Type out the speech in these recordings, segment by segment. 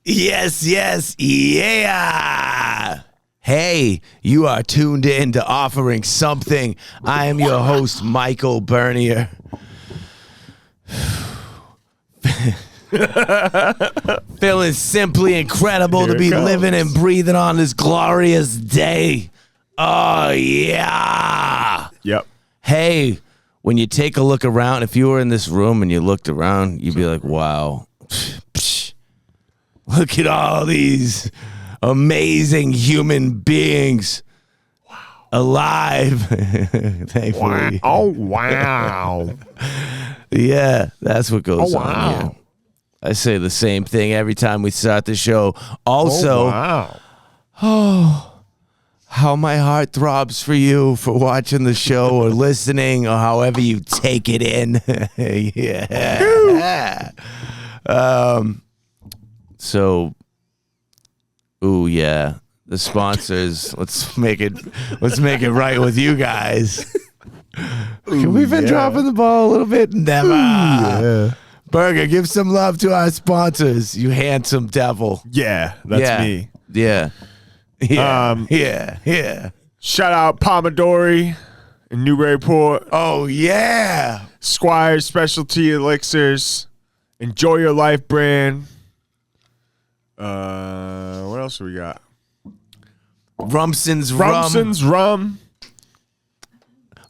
Yes, yeah. Hey, you are tuned in to Offering Something. I am your host, Michael Bernier. Feeling simply incredible to be living and breathing on this glorious day. Oh, yeah. Yep. Hey, when you take a look around, if you were in this room and you looked around, you'd be like, wow. Look at all these amazing human beings alive. Thankfully. Wow. Oh, wow. Yeah, that's what goes on here. I say the same thing every time we start the show. Also, how my heart throbs for you for watching the show or listening or however you take it in. Yeah. So, ooh, yeah. The sponsors. Let's make it right with you guys. We've been dropping the ball a little bit. Never. Yeah. Burger, give some love to our sponsors, you handsome devil. Yeah, that's me. Yeah. Yeah. Shout out Pomodori in Newburyport. Oh, yeah. Squire's Specialty Elixirs. Enjoy Your Life brand. What else do we got? Rumson's Rum.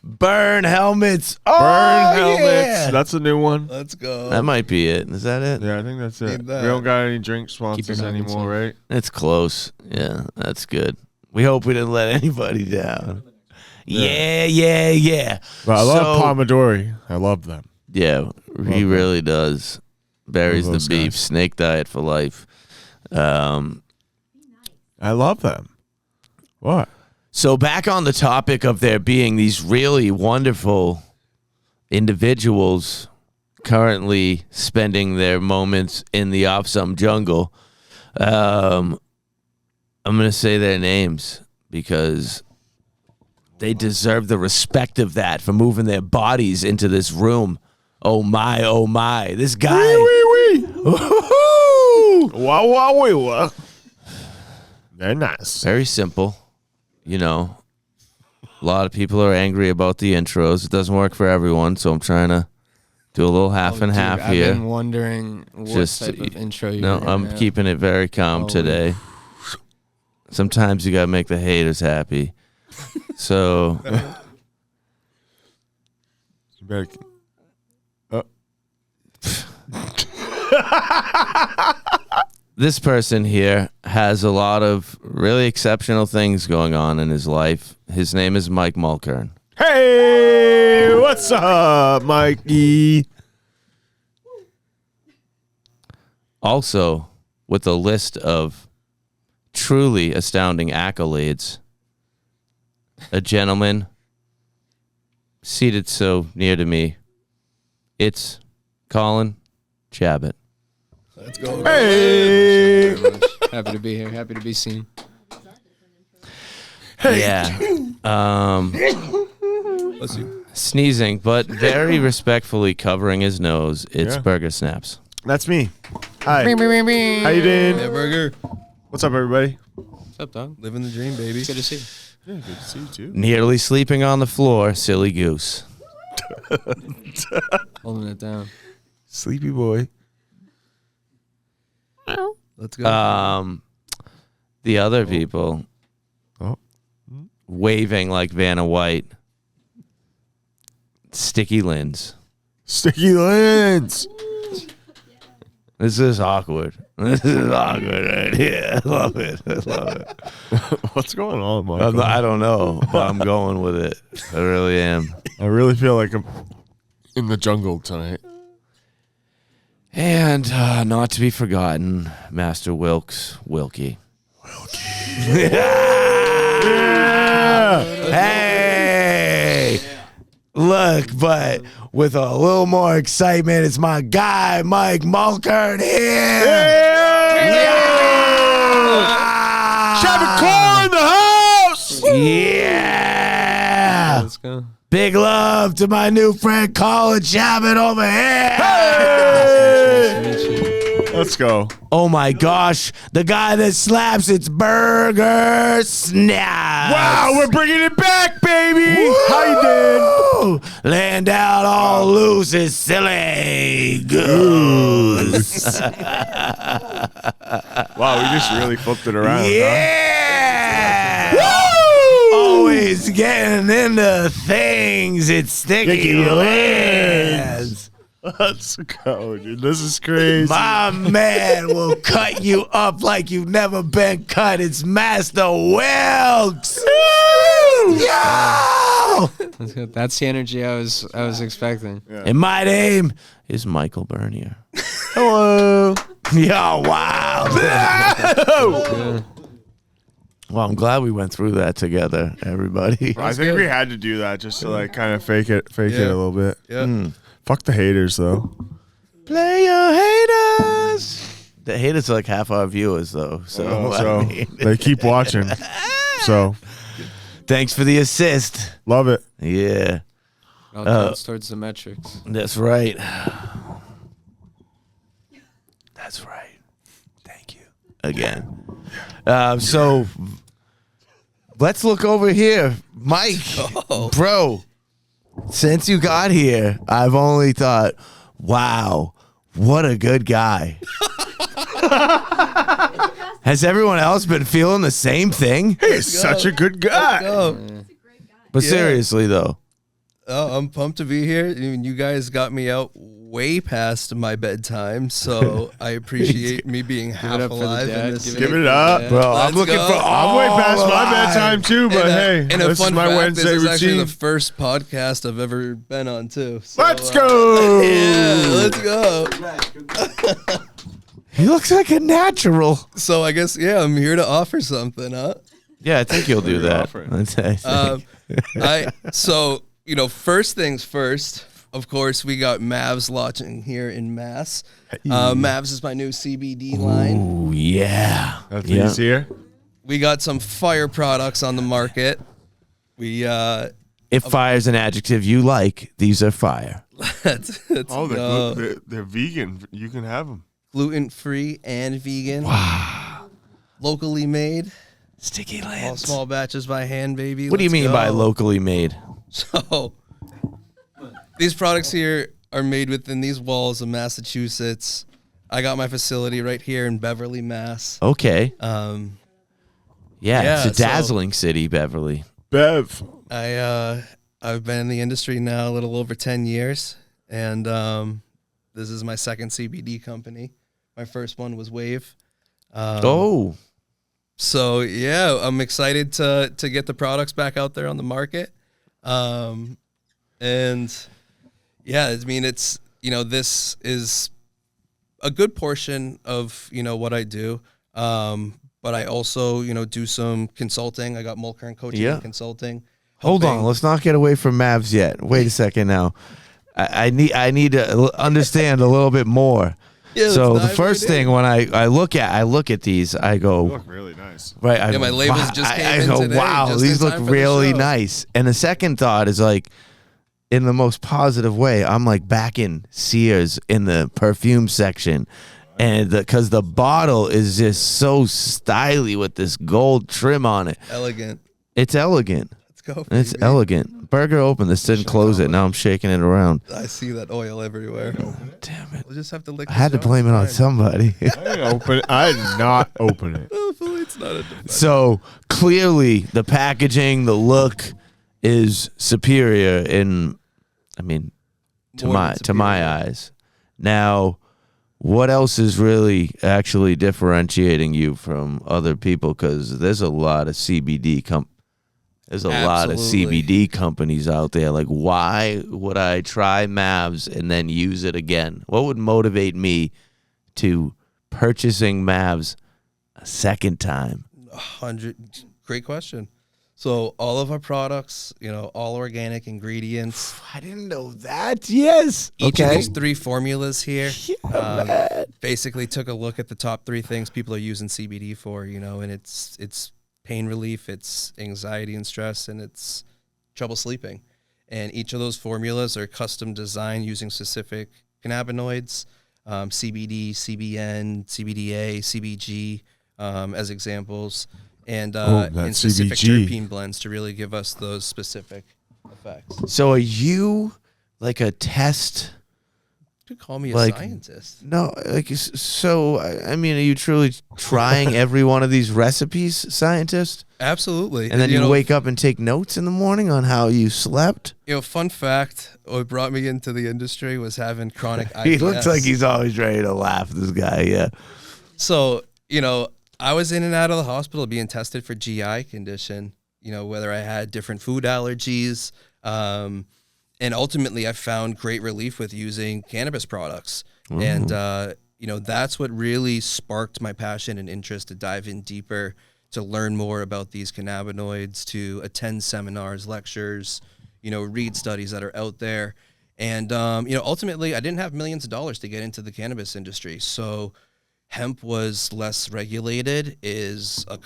Burn helmets. Oh, Burn helmets. Yeah. That's a new one. Let's go. That might be it. Is that it? Yeah, I think that's it. We that. don't got any drink sponsors anymore, right? It's close. Yeah, that's good. We hope we didn't let anybody down. Yeah. But I love Pomodori. I love them. Yeah, he really does. Buries the beef. Guys. Snake diet for life. I love them. What? So back on the topic of there being these really wonderful individuals currently spending their moments in the off-some jungle, I'm going to say their names because they deserve the respect of that for moving their bodies into this room. Oh, my. This guy. Wee. Wow. They're nice. Very simple. You know, a lot of people are angry about the intros. It doesn't work for everyone, so I'm trying to do a little half and half here. I've been wondering what type of intro you're No, I'm keeping it very calm today. Sometimes you gotta make the haters happy. So, You better. this person here has a lot of really exceptional things going on in his life. His name is Mike Mulkern. Hey, what's up, Mikey? Also, with a list of truly astounding accolades, a gentleman seated so near to me, it's Colin Chabot. Let's go. Hey. Thank you very much. Happy to be here. Happy to be seen. Hey. Yeah. Bless you. Sneezing, but very respectfully covering his nose. It's Yeah. Burger Snaps. That's me. Hi. How you doing? Yeah, Burger. What's up, everybody? What's up, dog? Living the dream, baby. Good to see you. Yeah, good to see you too. Nearly sleeping on the floor, silly goose. Holding it down. Sleepy boy. Let's go. The other people waving like Vanna White. Sticky Lins. Sticky Lens. This is awkward. This is awkward right here. I love it. What's going on, Michael? I don't know, but I'm going with it. I really am. I really feel like I'm in the jungle tonight. And not to be forgotten, Master Wilkie. Yeah. Hey! Look, but with a little more excitement, it's my guy, Mike Mulkern here. Chabot Core in the house. Yeah! Let's go. Big love to my new friend Colin Chabot over here. Hey! Nice to meet you. Let's go. Oh my gosh, the guy that slaps its burger snaps. Wow, we're bringing it back, baby. How you doing? Laying down all loose is silly goose. Wow, we just really flipped it around. Yeah. Always getting into things. It's sticky lands. Let's go, dude. This is crazy. My man will cut you up like you've never been cut. It's Master Wilkes. Yo! That's the energy I was expecting. Yeah. And my name is Michael Bernier. Hello. Yo, wow. Yeah. Well, I'm glad we went through that together, everybody. I think we had to do that just to like kind of fake it a little bit. Yeah. Fuck the haters though. Play your haters. The haters are like half our viewers, though. So, So I mean, they keep watching. So thanks for the assist. love it. Yeah, All counts towards the metrics. that's right. That's right. Thank you again. So let's look over here, Mike, bro. Since you got here, I've only thought, wow, what a good guy. Has everyone else been feeling the same thing? He's such a good guy. But Yeah. seriously, though. Oh, I'm pumped to be here. I mean, you guys got me out way past my bedtime, so I appreciate me being half up for the alive dad. in this. Give it up. Bro, I'm Let's looking go. for I'm way past my bedtime too, but hey, and a this fun is my fact, Wednesday this is actually routine. the first podcast I've ever been on too. So, Let's go. Yeah, let's go. He looks like a natural. So I guess I'm here to offer something, huh? Yeah, I think you'll do that. offering? So first things first. Of course, we got MAVZ launching here in Mass. MAVZ is my new CBD line. Ooh, yeah. That's Yeah. he's here. We got some fire products on the market. We If fire's an adjective you like, these are fire. let's Oh, go. they're vegan. You can have them. Gluten-free and vegan. Wow. Locally made. Sticky All lands. small batches by hand, baby. What do you Let's mean by go. locally made? So, these products here are made within these walls of Massachusetts. I got my facility right here in Beverly, Mass. Okay. Yeah, Yeah, it's a so- dazzling city, Beverly. Bev. I've been in the industry now a little over 10 years, and this is my second CBD company. My first one was Wave. Oh, So yeah, I'm excited to get the products back out there on the market. And yeah, I mean, it's, this is a good portion of, what I do. But I also, do some consulting. I got Mulker and Coaching Yeah. and Consulting. hold on. helping- Let's not get away from MAVZ yet. Wait a second now. I need to understand a little bit more. Yeah, So let's the dive first right thing in. when I look at these, I You go, look really nice. right. Yeah, my labels wow, just came I in go, today, wow, just these in look time for the really show. nice. And the second thought is like, in the most positive way, I'm like back in Sears in the perfume section. And because the bottle is just so stylish with this gold trim on it. Elegant. It's elegant. Let's go. It's baby. elegant. Burger open. This didn't close it. Now I'm shaking it around. I see that oil everywhere. Damn it. We'll just have to lick I had to this blame it on Fine. somebody. I didn't open it. I did not open it. Hopefully it's not a defense. So clearly the packaging, the look is superior to More than my superior. eyes. Now, what else is really actually differentiating you from other people? Because there's a lot of Absolutely. CBD companies out there. Like, why would I try MAVZ and then use it again? What would motivate me to purchasing MAVZ a second time? 100. Great question. So all of our products, all organic ingredients. I didn't know that. Yes. Each of Okay. these 3 formulas here basically took a look at the top 3 things people are using CBD for, and it's pain relief, it's anxiety and stress, and it's trouble sleeping. And each of those formulas are custom designed using specific cannabinoids CBD, CBN, CBDA, CBG as examples, and that's specific CBG. terpene blends to really give us those specific effects. So are you like a test? You could call me a Like- scientist. No, like so. I mean, are you truly trying every one of these recipes, scientist? Absolutely. And then you know, wake up and take notes in the morning on how you slept. Fun fact, what brought me into the industry was having chronic IBS. He looks like he's always ready to laugh. This guy, yeah. So, I was in and out of the hospital being tested for GI condition, whether I had different food allergies. And ultimately, I found great relief with using cannabis products. Ooh. And, that's what really sparked my passion and interest to dive in deeper, to learn more about these cannabinoids, to attend seminars, lectures, read studies that are out there. And, ultimately, I didn't have millions of dollars to get into the cannabis industry. So hemp was less regulated as a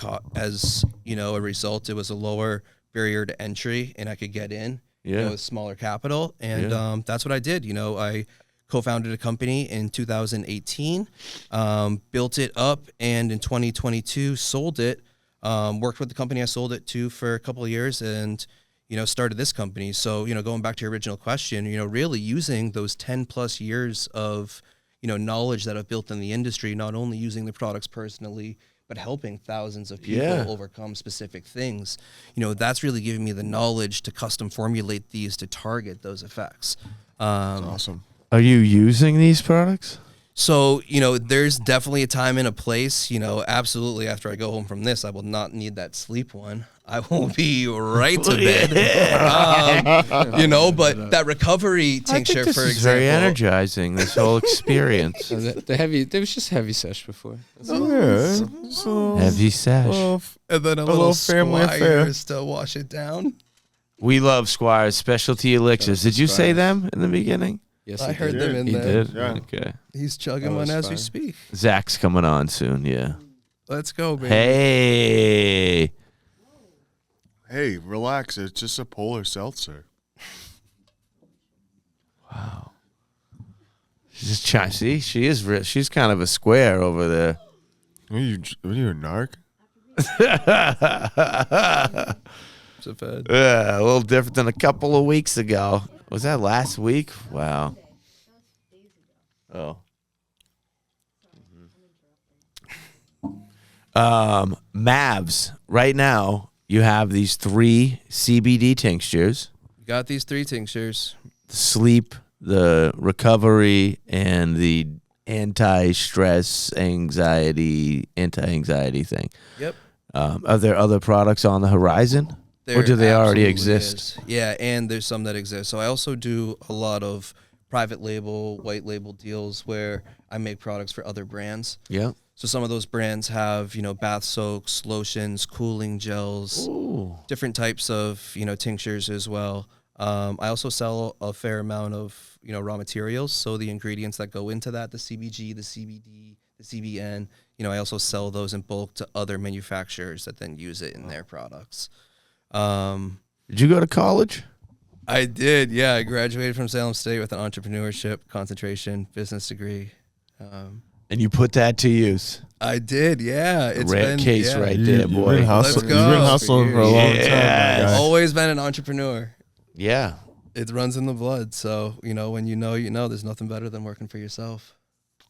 result, it was a lower barrier to entry and I could get in. Yeah. With smaller capital. And that's what I did. I co-founded a company in 2018, built it up, and in 2022 sold it, worked with the company I sold it to for a couple of years, and, started this company. So, going back to your original question, really using those 10 plus years of, knowledge that I've built in the industry, not only using the products personally, but helping thousands of people overcome specific things. That's really giving me the knowledge to custom formulate these to target those effects. Awesome. Are you using these products? So, there's definitely a time and a place. Absolutely, after I go home from this, I will not need that sleep one. I will be right to bed. But that recovery tincture, I think this for is example. very energizing, this whole experience. So there was just heavy sesh before. That's all. Yeah. So, Heavy sash. And then a little little family Squire affair. to wash it down. We love Squire's specialty elixirs. Did you say them in the beginning? Yes, I he heard did. them in He there. did? Yeah. Okay. He's chugging That one was as we fire. speak. Zach's coming on soon, yeah. Let's go, baby. Hey. hey, relax. It's just a polar seltzer. Wow. She's just trying. See, she's kind of a square over there. What are you a narc? It's a fed. Yeah, a little different than a couple of weeks ago. Was that last week? Wow. Oh. MAVZ. Right now, you have these 3 CBD tinctures: Got these 3 tinctures. the sleep, the recovery, and the anti-stress, anti-anxiety thing. Yep. Are there other products on the horizon? Or do they already absolutely exist? is. Yeah, and there's some that exist. So I also do a lot of private label, white label deals where I make products for other brands. Yeah. So some of those brands have, bath soaks, lotions, cooling gels, Ooh. different types of, tinctures as well. I also sell a fair amount of, raw materials. So the ingredients that go into that, the CBG, the CBD, the CBN, I also sell those in bulk to other manufacturers that then use it in their products. Did you go to college? I did. Yeah. I graduated from Salem State with an entrepreneurship concentration business degree. And you put that to use. I did. Yeah. It's Rare been case yeah. right You- there, you've boy. been hustling- Let's go. You've been hustling for a long time. my Yes. guy. Always been an entrepreneur. Yeah. It runs in the blood. So, when you know, there's nothing better than working for yourself.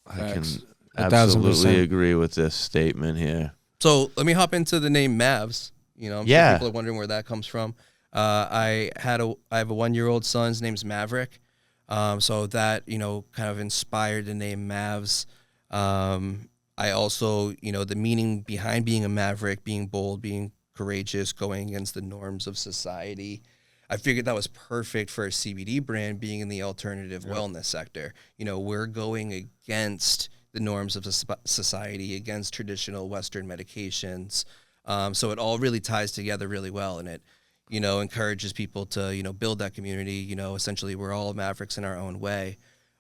I can Facts. absolutely 1000%. agree with this statement here. So let me hop into the name MAVZ. I'm Yeah. sure people are wondering where that comes from. I have a 1-year-old son. His name's Maverick. So that, kind of inspired the name MAVZ. I also, the meaning behind being a maverick, being bold, being courageous, going against the norms of society. I figured that was perfect for a CBD brand being in the alternative wellness sector. We're going against the norms of society, against traditional Western medications. So it all really ties together really well, and it, encourages people to, build that community. Essentially we're all mavericks in our own way.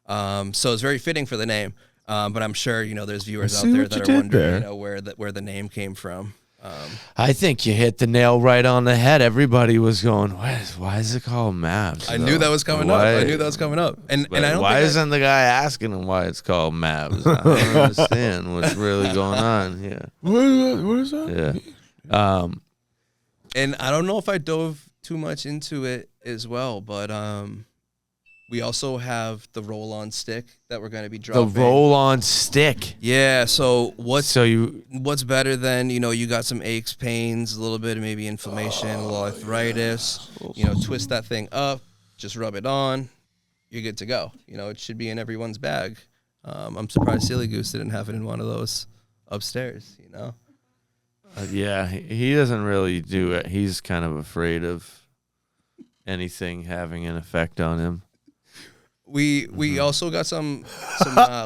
So it's very fitting for the name. But I'm sure, there's viewers I out see there what that you are did wondering, there. where the name came from. I think you hit the nail right on the head. Everybody was going, why is it called MAVZ? I knew that was coming up. I knew that was coming up. And I don't why think isn't the guy asking him why it's called MAVZ? I don't understand what's really going on here. What is that? Yeah. And I don't know if I dove too much into it as well, but we also have the roll-on stick that we're going to be dropping. The roll-on stick. Yeah, so what's So better than, you got some aches, pains, a little bit of maybe inflammation, a little arthritis, twist that thing up, just rub it on, you're good to go. It should be in everyone's bag. I'm surprised Silly Goose didn't have it in one of those upstairs, yeah, he doesn't really do it. He's kind of afraid of anything having an effect on him. We also got some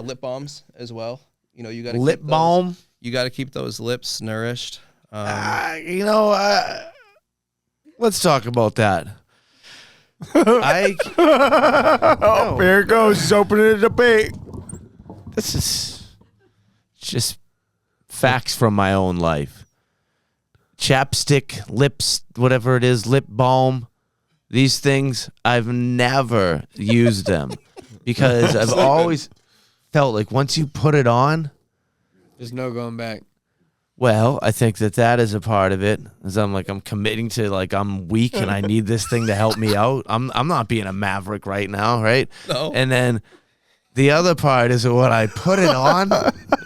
lip balms as well. You got lip balm. You got to keep those lips nourished. Let's talk about that. Oh, there it goes. He's opening a debate. This is just facts from my own life. Chapstick, lips, whatever it is, lip balm. These things, I've never used them because I've always felt like once you put it on, There's no going back. well, I think that is a part of it. As I'm committing to I'm weak and I need this thing to help me out. I'm not being a maverick right now, right? No. And then the other part is when I put it on,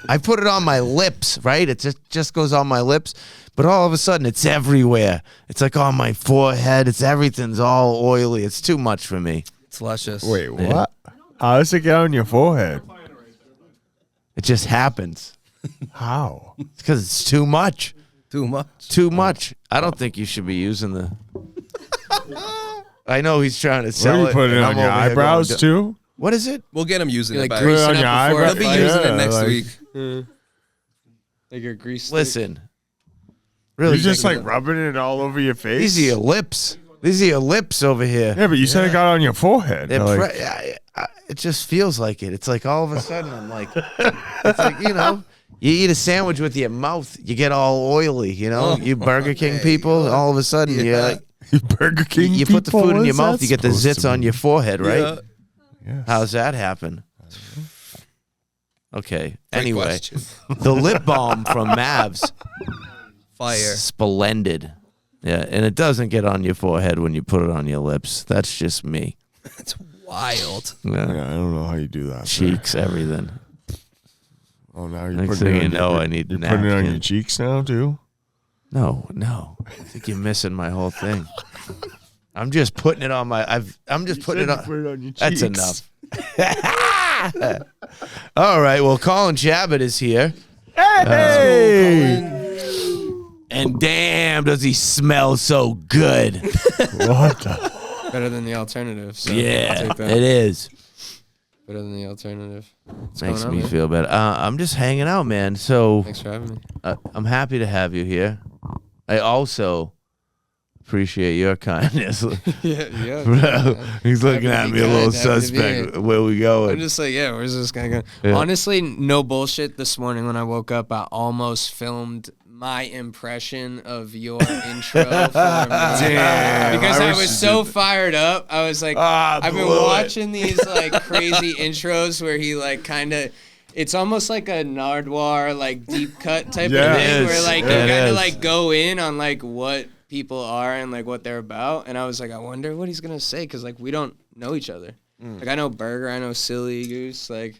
I put it on my lips, right? It just goes on my lips. But all of a sudden, it's everywhere. It's on my forehead. Everything's all oily. It's too much for me. It's luscious. Wait, what? How does it get on your forehead? It just happens. How? It's because it's too much. Too much. Too much. I don't think you should be using the... I know he's trying to sell What, you it. put it and on I'm your over here eyebrows going, too? What is it? We'll get him using You it. like By grease Put it it on up your before eyebrow- it He'll be fights? using Yeah, it next like- week. Like your grease stick. Listen. Really, You're just rubbing it all over your face? these are your lips. These are your lips over here. Yeah, but you said it got on your forehead. It just feels like it. It's all of a sudden I'm it's you eat a sandwich with your mouth, you get all oily, you Burger King people, all of a sudden Yeah. you Burger King you put the people, food in what your is mouth, that you get the supposed zits to on mean? your forehead, right? Yeah. Yes. How's that happen? Okay. Great Anyway, question. the lip balm from MAVZ, Fire. splendid. Yeah, and it doesn't get on your forehead when you put it on your lips. That's just me. It's wild. Yeah. Yeah, I don't know how you do that. sir. Cheeks, everything. Oh, now you're Next putting thing it you on know, your, I need you're putting it on your napkin. cheeks now too. No. I think you're missing my whole thing. I'm just putting it on I'm just putting it on. Put it on your That's cheeks. enough. All right. Well, Colin Chabot is here. Hey! And damn, does he smell so good. What the? Better than the alternative. So Yeah, I'll take that. it is. Better than the alternative. What's Makes going on, me man? feel better. I'm just hanging out, man. So Thanks for having me. I'm happy to have you here. I also appreciate your kindness. yeah. Bro, he's looking Happy at to me be a little kind, happy to be suspect. here. Where we going? I'm just yeah, where's this guy going? Yeah. Honestly, no bullshit. This morning when I woke up, I almost filmed my impression of your intro for me. Damn, Because I wish was you so did fired up. I was like, I've been blew it. watching these crazy intros where he kind of. It's almost like a Nardwuar deep cut type Yeah, of it thing is. where It you kind is. of go in on what people are and what they're about. And I was like, I wonder what he's gonna say because we don't know each other. I know Burger, I know Silly Goose, I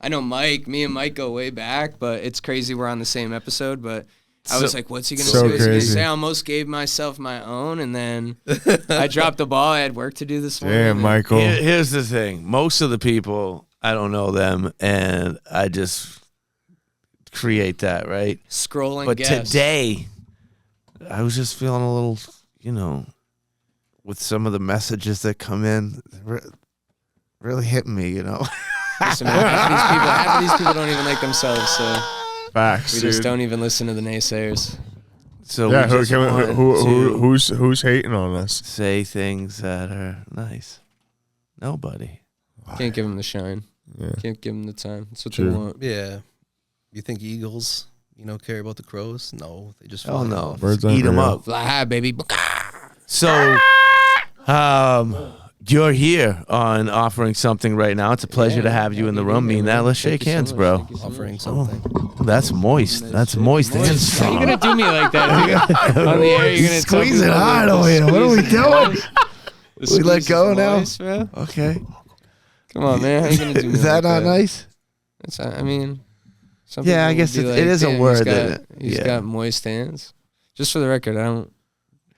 know Mike. Me and Mike go way back, but it's crazy we're on the same episode. But I was like, what's he gonna so say? What's he gonna crazy. say? I almost gave myself my own, and then I dropped the ball. I had work to do this morning. Damn, and- Michael. Here's the thing. Most of the people, I don't know them, and I just create that, right? Scroll and But guess. today, I was just feeling a little, with some of the messages that come in, really hitting me, Listen, man, half of these people don't even like themselves, so Facts, we dude. just don't even listen to the naysayers. So Yeah, we who, just can, want who, to who's hating on us? say things that are nice. Nobody. Can't give them the shine. Yeah. Can't give them the time. That's what True. they want. Yeah. You think Eagles care about the crows? No, they just Oh fly no, off. Birds eat them real. up. Fly high, baby. So, you're here on offering something right now. It's a pleasure to have you in the room. Mean that. Let's shake hands, bro. Offering something. That's moist. That's moist. hands. Why are you gonna do me like that? On the air, you're gonna tell Squeeze it people hard to over here. What are we squeeze it doing? moist? The We squeeze let is go now? moist, bro. Okay. Come on, man. How you gonna do me Is that like not nice? That's, I mean, some Yeah, I people guess would be it is a "Damn, word He's that- got, he's yeah. got moist hands. Just for the record, I don't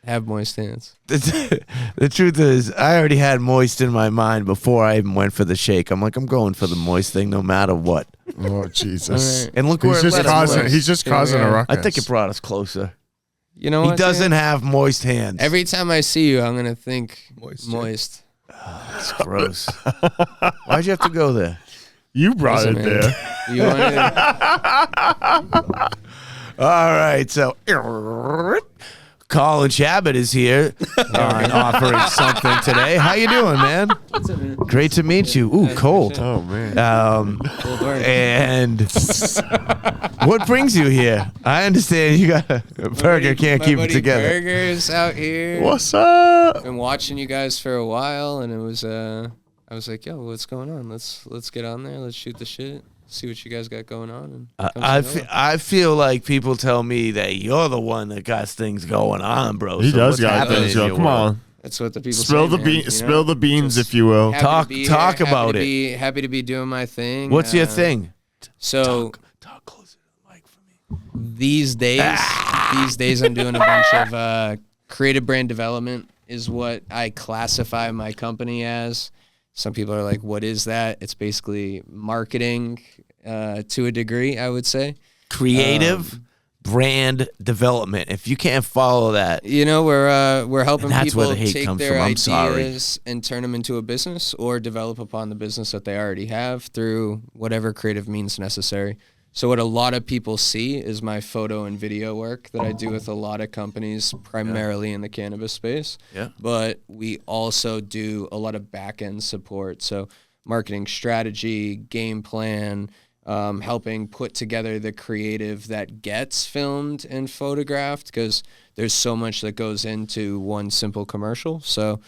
have moist hands. The truth is, I already had moist in my mind before I even went for the shake. I'm like, I'm going for the moist thing no matter what. Oh Jesus! All right. And look where He's it just led us. causing. moist. He's just Here we causing a are. ruckus. I think it brought us closer. You know He what? doesn't Dan? have moist hands. Every time I see you, I'm gonna think Moisture. moist. It's gross. Why'd you have to go there? You brought Listen, it man. there. You wanted All right, so Colin Chabot is here offering something today. How you doing, man? Great to meet you. Ooh, cold. Oh man. cold work. And what brings you here? I understand you got a burger, can't My keep it buddy together. Burger's out here. What's up? Been watching you guys for a while, and it was I was like, yo, what's going on? Let's get on there. Let's shoot the shit. See what you guys got going on. And come say hello. I feel like people tell me that you're the one that got things going on, bro. He So does what's got happening things. in Yo, your come world? on. That's what the people Spill say, the man, bean. you know? Spill the beans, Just if you will. happy to Talk- be talk here, about happy to be doing my thing. What's your thing? So Talk closer to the mic for me. these days I'm doing a bunch of creative brand development is what I classify my company as. Some people are like, what is that? It's basically marketing to a degree, I would say. Creative brand development. If you can't follow that, You know, we're helping And that's people where the hate take comes their from. I'm sorry. ideas and turn them into a business or develop upon the business that they already have through whatever creative means necessary. So what a lot of people see is my photo and video work that I do with a lot of companies, primarily in the cannabis space. Yeah. But we also do a lot of back-end support. So marketing strategy, game plan, helping put together the creative that gets filmed and photographed, because there's so much that goes into one simple commercial. So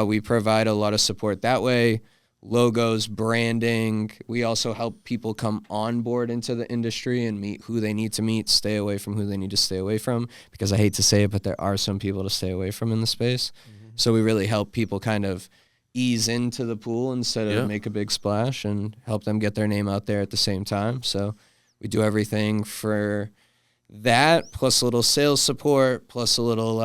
we provide a lot of support that way. Logos, branding. We also help people come on board into the industry and meet who they need to meet, stay away from who they need to stay away from, because I hate to say it, but there are some people to stay away from in the space. So we really help people kind of ease into the pool instead of make a big splash, and help them get their name out there at the same time. So we do everything for that, plus a little sales support, plus a little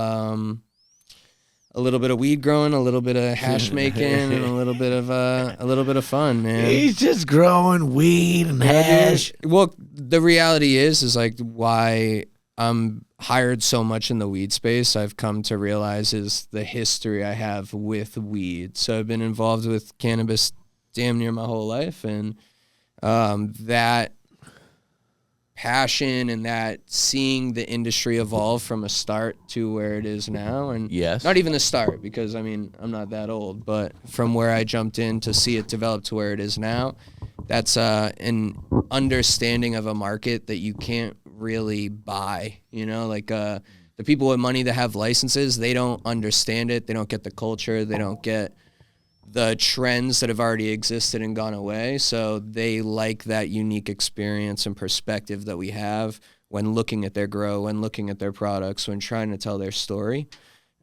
bit of weed growing, a little bit of hash making, and a little bit of fun, man. he's just growing weed and hash. Well, the reality is like why I'm hired so much in the weed space, I've come to realize, is the history I have with weed. So I've been involved with cannabis damn near my whole life, and that passion and that seeing the industry evolve from a start to where it is now, and Yes. not even the start, because I mean I'm not that old, but from where I jumped in to see it develop to where it is now, that's an understanding of a market that you can't really buy. You know, like the people with money that have licenses, they don't understand it, they don't get the culture, they don't get the trends that have already existed and gone away. So they like that unique experience and perspective that we have when looking at their grow, when looking at their products, when trying to tell their story.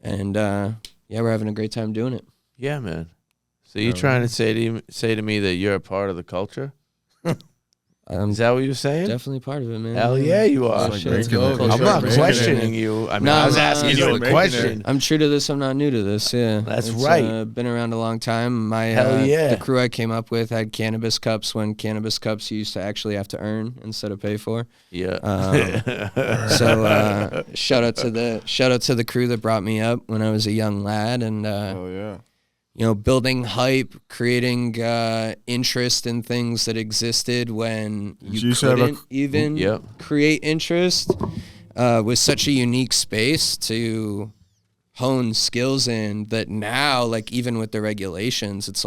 And we're having a great time doing it. Yeah, man. So you're trying to say to me that you're a part of the culture? I'm Is that what you're saying? definitely part of it, man. Hell yeah, you are. Like Shit. making it. I'm not Making it. questioning you. I mean, No, I was I'm not. asking He's you like a making question. I'm true to this. I'm not new to this. Yeah, That's It's, right. Been around a long time. My Hell yeah. the crew I came up with had cannabis cups when cannabis cups you used to actually have to earn instead of pay for. Yeah. So shout out to the crew that brought me up when I was a young lad, and Oh yeah. you know, building hype, creating interest in things that existed when you used to have a- couldn't even Yep. create interest, was such a unique space to hone skills in, that now, like, even with the regulations, it's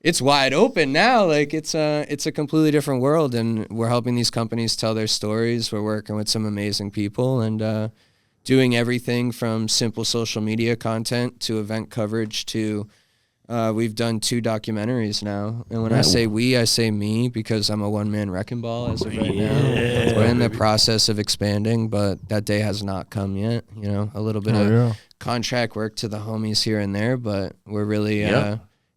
it's wide open now. Like it's a completely different world, and we're helping these companies tell their stories. We're working with some amazing people and doing everything from simple social media content to event coverage to we've done 2 documentaries now. And when I say we, I say me, because I'm a one-man wrecking ball as of right now. We're in the process of expanding, but that day has not come yet. You know, a little bit of contract work to the homies here and there, but we're really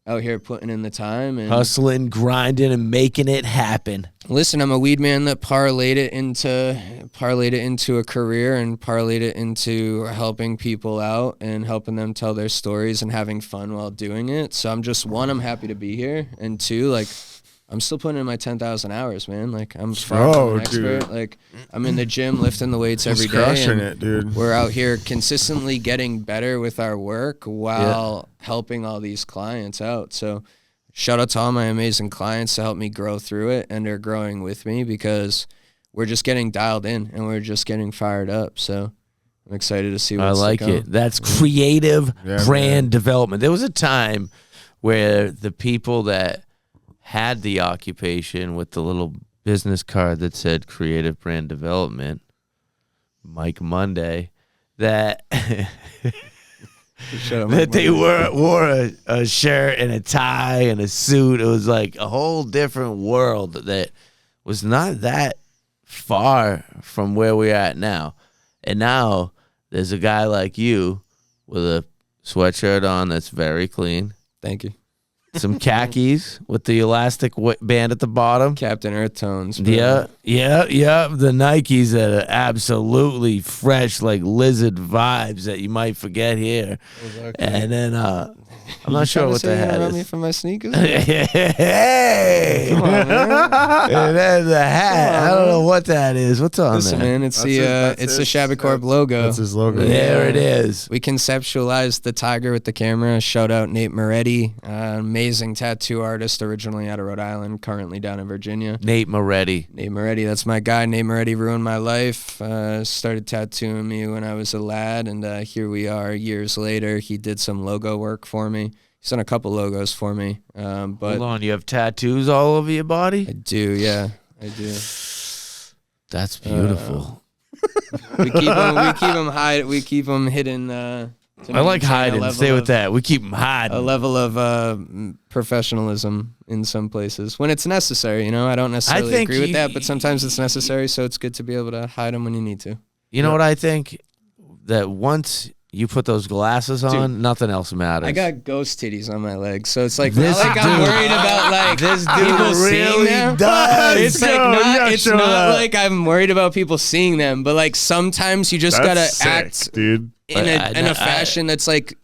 out here putting in the time and hustling, grinding, and making it happen. Listen, I'm a weed man that parlayed it into a career and parlayed it into helping people out and helping them tell their stories and having fun while doing it. So I'm just, 1, I'm happy to be here, and 2, like, I'm still putting in my 10,000 hours, man. Like, I'm far from an expert. Dude. Like, I'm in the gym lifting the weights every day. Crushing and it, dude. We're out here consistently getting better with our work while helping all these clients out. So shout out to all my amazing clients to help me grow through it, and they're growing with me because we're just getting dialed in and we're just getting fired up. So I'm excited to see what's I like to come. it. That's creative brand development. There was a time where the people that had the occupation with the little business card that said creative brand development, Mike Monday, that that they wore a shirt and a tie and a suit. It was like a whole different world that was not that far from where we're at now. And now there's a guy like you with a sweatshirt on that's very clean. Thank you. Some khakis with the elastic band at the bottom. Captain Earth Tones. Bro. Yeah. The Nikes that are absolutely fresh, like lizard vibes that you might forget here. Exactly. And then I'm not sure what the hat is. Me for my sneakers? Hey! Come on, man. And then the hat. I don't know what that is. What's on Listen, there? man, it's the Chabot Corp logo. That's his logo. There it is. We conceptualized the tiger with the camera. Shout out Nate Moretti, amazing tattoo artist, originally out of Rhode Island, currently down in Virginia. Nate Moretti, that's my guy. Nate Moretti ruined my life. Started tattooing me when I was a lad, and here we are years later. He did some logo work for me. He's done a couple logos for me. But hold on, you have tattoos all over your body? I do, yeah, I do. That's beautiful. We keep them high. We keep them hidden. I like hiding. Stay with that. We keep them hiding. A level of professionalism in some places when it's necessary. You know, I don't necessarily agree with that, but sometimes it's necessary. So it's good to be able to hide them when you need to. You know what I think? That once you put those glasses on, nothing else matters. I got ghost titties on my legs, so it's like not like I'm worried about like this dude people seeing really them. does. It's like not. It's not like I'm worried about people seeing them, but like sometimes you just gotta act, dude, in a fashion that's like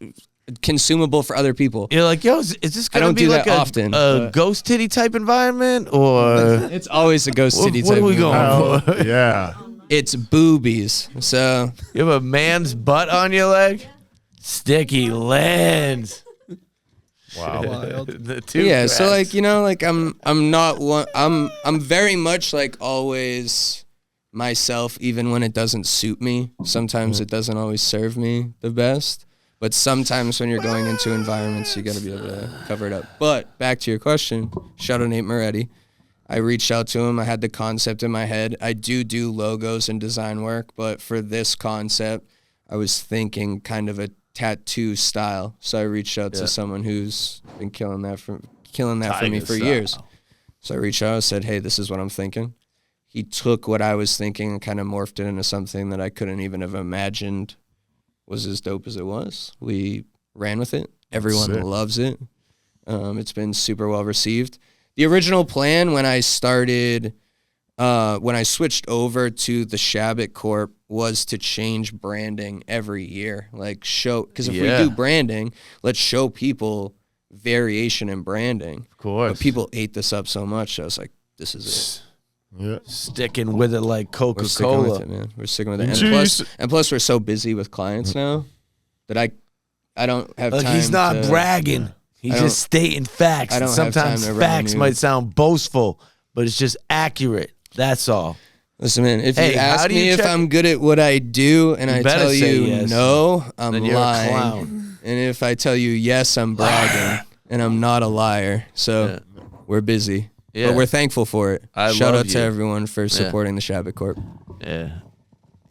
consumable for other people. You're like, yo, is this gonna be like a ghost titty type environment, or it's always a ghost titty type. What are we going for? Yeah. It's boobies. So you have a man's butt on your leg? Sticky lens. Wow. Yeah, so like, you know, like I'm not one, I'm very much like always myself, even when it doesn't suit me. Sometimes it doesn't always serve me the best, but sometimes when you're going into environments, you got to be able to cover it up. But back to your question, shout out Nate Moretti. I reached out to him. I had the concept in my head. I do logos and design work, but for this concept, I was thinking kind of a tattoo style. So I reached out to someone who's been killing that for me for years. So I reached out and said, hey, this is what I'm thinking. He took what I was thinking and kind of morphed it into something that I couldn't even have imagined was as dope as it was. We ran with it. Everyone loves it. It's been super well received. The original plan when I started, when I switched over to the Chabot Corp was to change branding every year. Like because if we do branding, let's show people variation in branding. Of course. But people ate this up so much, I was like, this is it. Yeah. Sticking with it like Coca-Cola. We're sticking with it, man. We're sticking with it. And plus we're so busy with clients now that I don't have time. He's not bragging. He's just stating facts. I don't sometimes have time to facts might sound boastful, but it's just accurate. That's all. Listen, man, if you ask me if I'm good at what I do and I tell you no, I'm lying. You're a clown. And if I tell you yes, I'm bragging. and I'm not a liar. So we're busy. Yeah. But we're thankful for it. Shout love out to you. everyone for supporting the Chabot Corp. Yeah.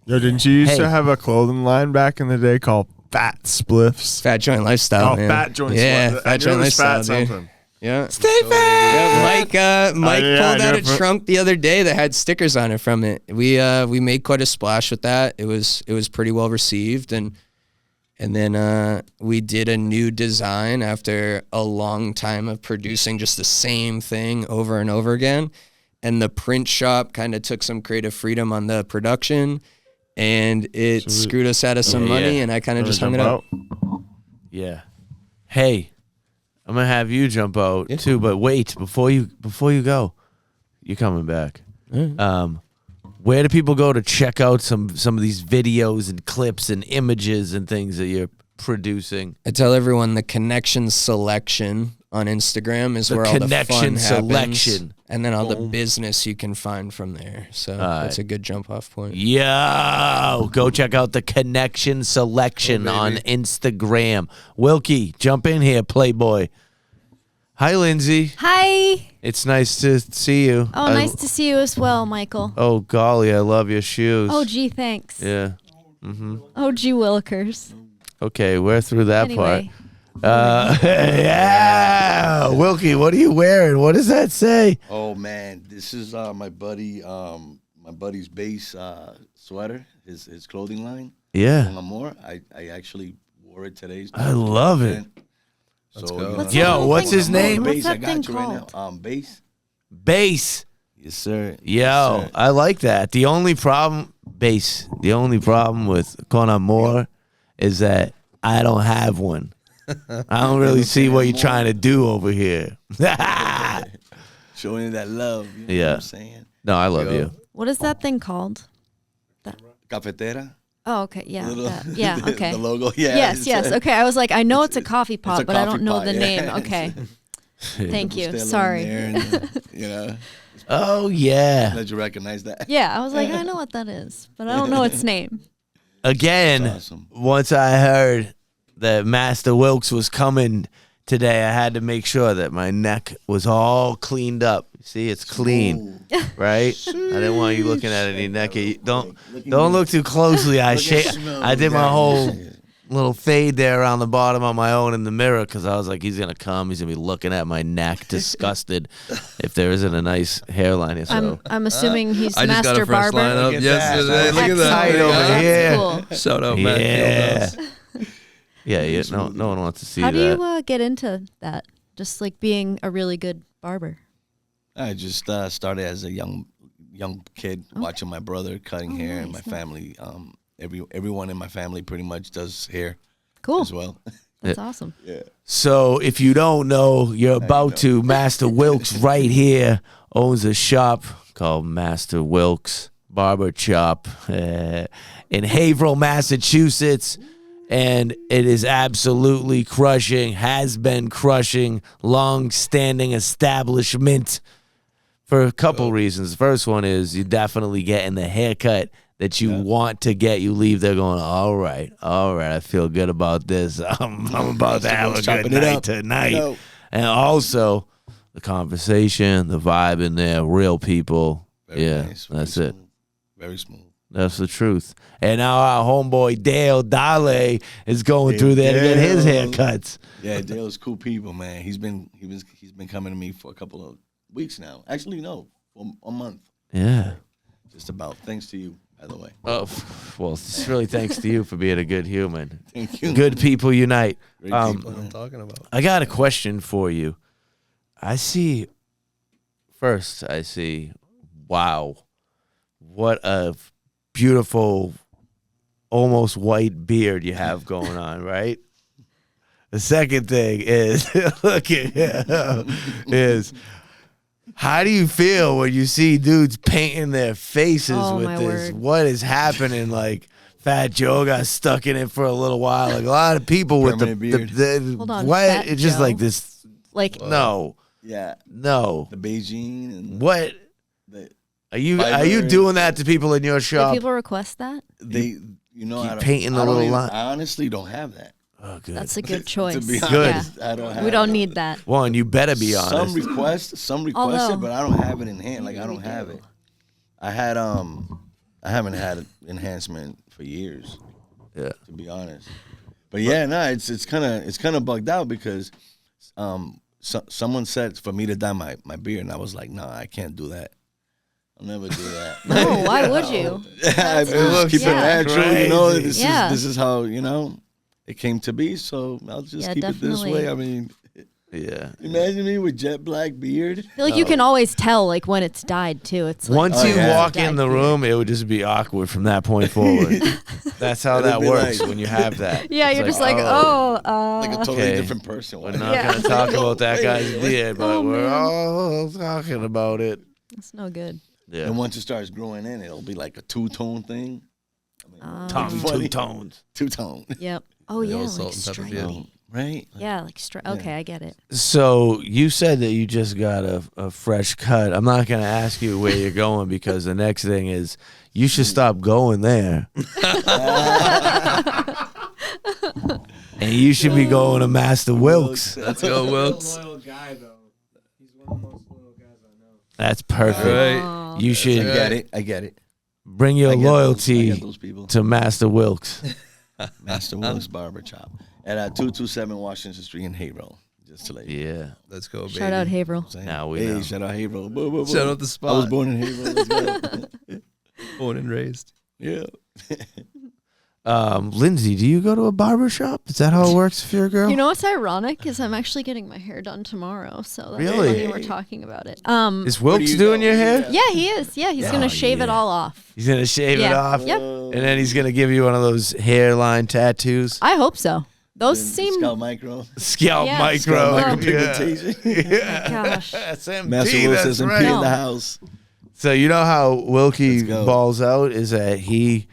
Yo, didn't you used Hey. to have a clothing line back in the day called Fat Spliffs? Fat Joint Lifestyle. Oh, man. Fat Joint. Yeah, Spliff. I Fat knew Joint it was Lifestyle, fat dude. something. Yeah. Stay fat. Yeah, Mike yeah, pulled I out know a from- trunk the other day that had stickers on it from it. We made quite a splash with that. It was pretty well received, and then we did a new design after a long time of producing just the same thing over and over again. And the print shop kind of took some creative freedom on the production, and it screwed us out of some money, and I kind of just hung it up. Yeah. Hey, I'm gonna have you jump out too, but wait, before you go, you're coming back. Where do people go to check out some of these videos and clips and images and things that you're producing? I tell everyone the Connection Selection on Instagram is The where all the Connection fun Selection. happens, and then all the business you can find from there. So that's a good jump off point. Yo, go check out the Connection Selection on Instagram. Wilkie, jump in here, Playboy. Hi, Lindsay. Hi. It's nice to see you. Oh, nice to see you as well, Michael. Oh, golly, I love your shoes. Oh, gee, thanks. Yeah. Oh, gee, Willikers. Okay, we're through that Anyway, yeah, Wilkie, what are you wearing? What does that say? Oh man, this is my buddy's base sweater, his clothing line. Yeah, Amor. I actually wore it today. I love it. So go. What's Yo, that whole what's thing his called? name? What's Base, that I got thing you called? right now. Base. Bass. Yes, sir. Yo, Yes, sir. I like that. The only problem with Con Amor is that I don't have one. I don't really see what you're trying to do over here. Showing that love. You know Yeah. what I'm saying? No, I love you. What is that thing called? Cafetera. Oh, okay. Yeah. Little- Yeah. Okay. The logo. Yeah. Yes. it's Yes. a- Okay. I was like, I know it's a coffee pot, a but I coffee don't know pot, the yeah. name. Okay. Thank you. Bustelo in Sorry. there and, you know, Oh, yeah. let you recognize that. Yeah. I was like, I know what that is, but I don't know its name. Again, That's awesome. once I heard that Master Wilkes was coming today, I had to make sure that my neck was all cleaned up. See, it's clean, right? I didn't want you looking at any neck. Don't look too closely. I did my whole little fade there around the bottom on my own in the mirror because I was like, he's gonna come. He's gonna be looking at my neck, disgusted, if there isn't a nice hairline. So I'm assuming he's I just got master a fresh barber. lineup Look at yesterday. that. Look at that. Tight over That's here. cool. Shout out, Matt. yeah, Fieldos. yeah. No one wants to see How do that. you get into that? Just like being a really good barber. I just started as a young kid watching my brother cutting hair, and my nice, nice. family. Everyone in my family pretty much does hair Cool. as well. That's awesome. So if you don't know, you're about to. Master Wilkes right here owns a shop called Master Wilkes Barber Shop in Haverhill, Massachusetts. And it is absolutely crushing, has been crushing, long-standing establishment for a couple reasons. The first one is you're definitely getting the haircut that you want to get. You leave there going, all right, I feel good about this. I'm about to have a good night tonight. And also the conversation, the vibe in there, real people. Very nice, very that's it. smooth, Very smooth. That's the truth. And now our homeboy Dale Dale is going through there to get his Dale. haircuts. Yeah, Dale's cool people, man. He's been coming to me for a couple of weeks now. Actually, no, for a month. Yeah. Just about. Thanks to you, by the way. Oh, well, it's really thanks to you for being a good human. Thank you. Good people unite. Great people, What I'm man. talking about. I got a question for you. I see, wow, what a beautiful, almost white beard you have going on, right? The second thing is, look at him, is how do you feel when you see dudes painting their faces Oh, with my this? word. What is happening? Like, Fat Joe got stuck in it for a little while. Like a lot of people with the Permanent Hold on, what? Fat It's just Joe? like this. Like, No, Yeah, no. the Beijing and What the, are you Fiber. doing that to people in your do shop? people request that? they, you know, Keep I don't- painting the I don't little even- line. I honestly don't have that. Oh, good. That's a good choice. To be Good. honest, I don't have We don't it. need that. One, you better be honest. Some request Although- it, but I don't have it in hand. Like I don't have it. I haven't had enhancement for years, Yeah. to be honest. But yeah, no, it's kind of bugged out because someone said for me to dye my beard, and I was like, no, I can't do that. I'll never do that. No, why would you? I just keep it yeah. natural, you know. Crazy. This is how it came to be. So I'll just Yeah, keep it this definitely. way. I mean, Yeah. imagine me with jet black beard. I feel like you can always tell like when it's dyed too. It's like, Once Oh, you yeah. walk in the room, it would just be awkward from that point forward. That's how It'd that be works like- when you have that. yeah, It's you're just like, oh, Like a totally Okay. different person. We're not going to talk about that guy's beard, but we're all talking about it. it's no good. Yeah. And once it starts growing in, it'll be like a two-tone thing. Two tones. Two-tone. Yep. Oh The yeah, old like salt and pepper beard. stripey. Right? Yeah, like Okay, I get it. So you said that you just got a fresh cut. I'm not going to ask you where you're going because the next thing is you should stop going there. And you should be going to Master Wilkes. Let's go, Wilkes. Loyal guy though. He's one of the most loyal guys I know. That's perfect. Right. You should I get it. bring your I get those- I loyalty get those people. to Master Wilkes. Master Willis Barber Shop at 227 Washington Street in Haverhill. Just to let you Yeah. Let's go, baby. Shout out Haverhill. know. Now we hey, know. shout out Haverhill. Boo, boo, boo. Shout out the I spot. was born in Haverhill. Let's go. Born and raised. Yeah. Lindsay, do you go to a barber shop? Is that how it works if you're a girl? You know what's ironic is I'm actually getting my hair done tomorrow, so that's Really? funny we're talking about it. Is Wilkes doing your hair? Yeah, he is. Yeah, he's gonna shave it all off. He's gonna shave it Yeah. off. Yep. And then he's gonna give you one of those hairline tattoos. I hope so. Those seem. Scalp micro. Scalp Yeah. micro. Scalp micro Oh. pigmentation. Yeah. Gosh. That's MP, Master Will that's says MP right. in No. the house. So you know how Wilkie Let's go. balls out is that he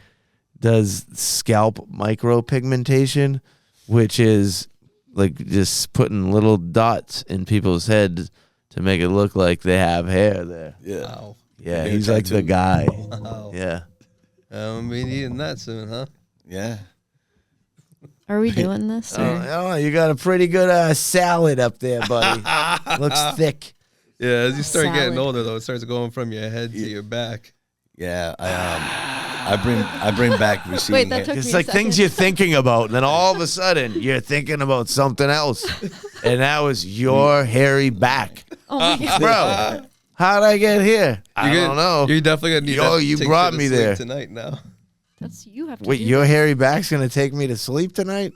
does scalp micropigmentation, which is like just putting little dots in people's heads to make it look like they have hair there. Yeah. Wow. Yeah, Hair he's like the tattoo. guy. Wow. Yeah. I'm be eating that soon, huh? Yeah. Are we doing this? Or? Oh, you got a pretty good salad up there, buddy. Looks thick. Yeah, as you start getting Salad. older, though, it starts going from your head to your back. Yeah. I bring back receding Wait, that hair. took It's me like a things second. you're thinking about, and then all of a sudden you're thinking about something else, and that was your hairy back, Oh my God. bro. How'd I get here? I You're don't gonna- know. You're definitely gonna need. Yo, that you tincture brought to me sleep there. tonight. Now, That's you have to. Wait, do your that. hairy back's gonna take me to sleep tonight?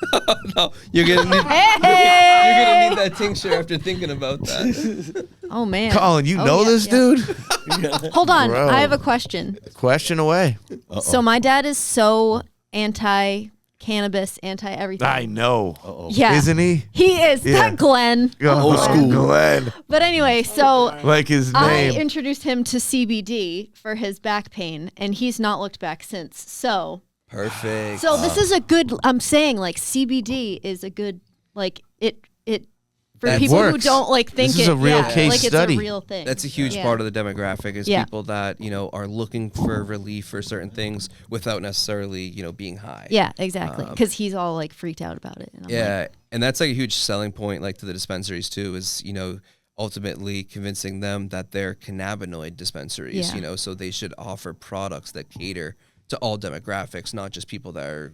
no, you're gonna need. Hey! You're gonna need that tincture after thinking about that. Oh man. Colin, you Oh, know yeah, this yeah. dude? Hold on, Bro. I have a question. Question away. So my dad is so anti-cannabis, anti-everything. I know. Yeah, Isn't he? He is. Yeah. That Glenn. Old school. Glenn. But anyway, so Like his I name. introduced him to CBD for his back pain, and he's not looked back since. So Perfect. this is a good. I'm saying like CBD is a good like it for That people who works. don't like think This is it. a real yeah, case like study. It's a real thing. That's a huge Yeah. part of the demographic is Yeah. people that are looking for relief for certain things without necessarily being high. Yeah, exactly. Because he's all like freaked out about it. And I'm like, Yeah, and that's like a huge selling point, like to the dispensaries too, is ultimately convincing them that they're cannabinoid dispensaries. Yeah. So they should offer products that cater to all demographics, not just people that are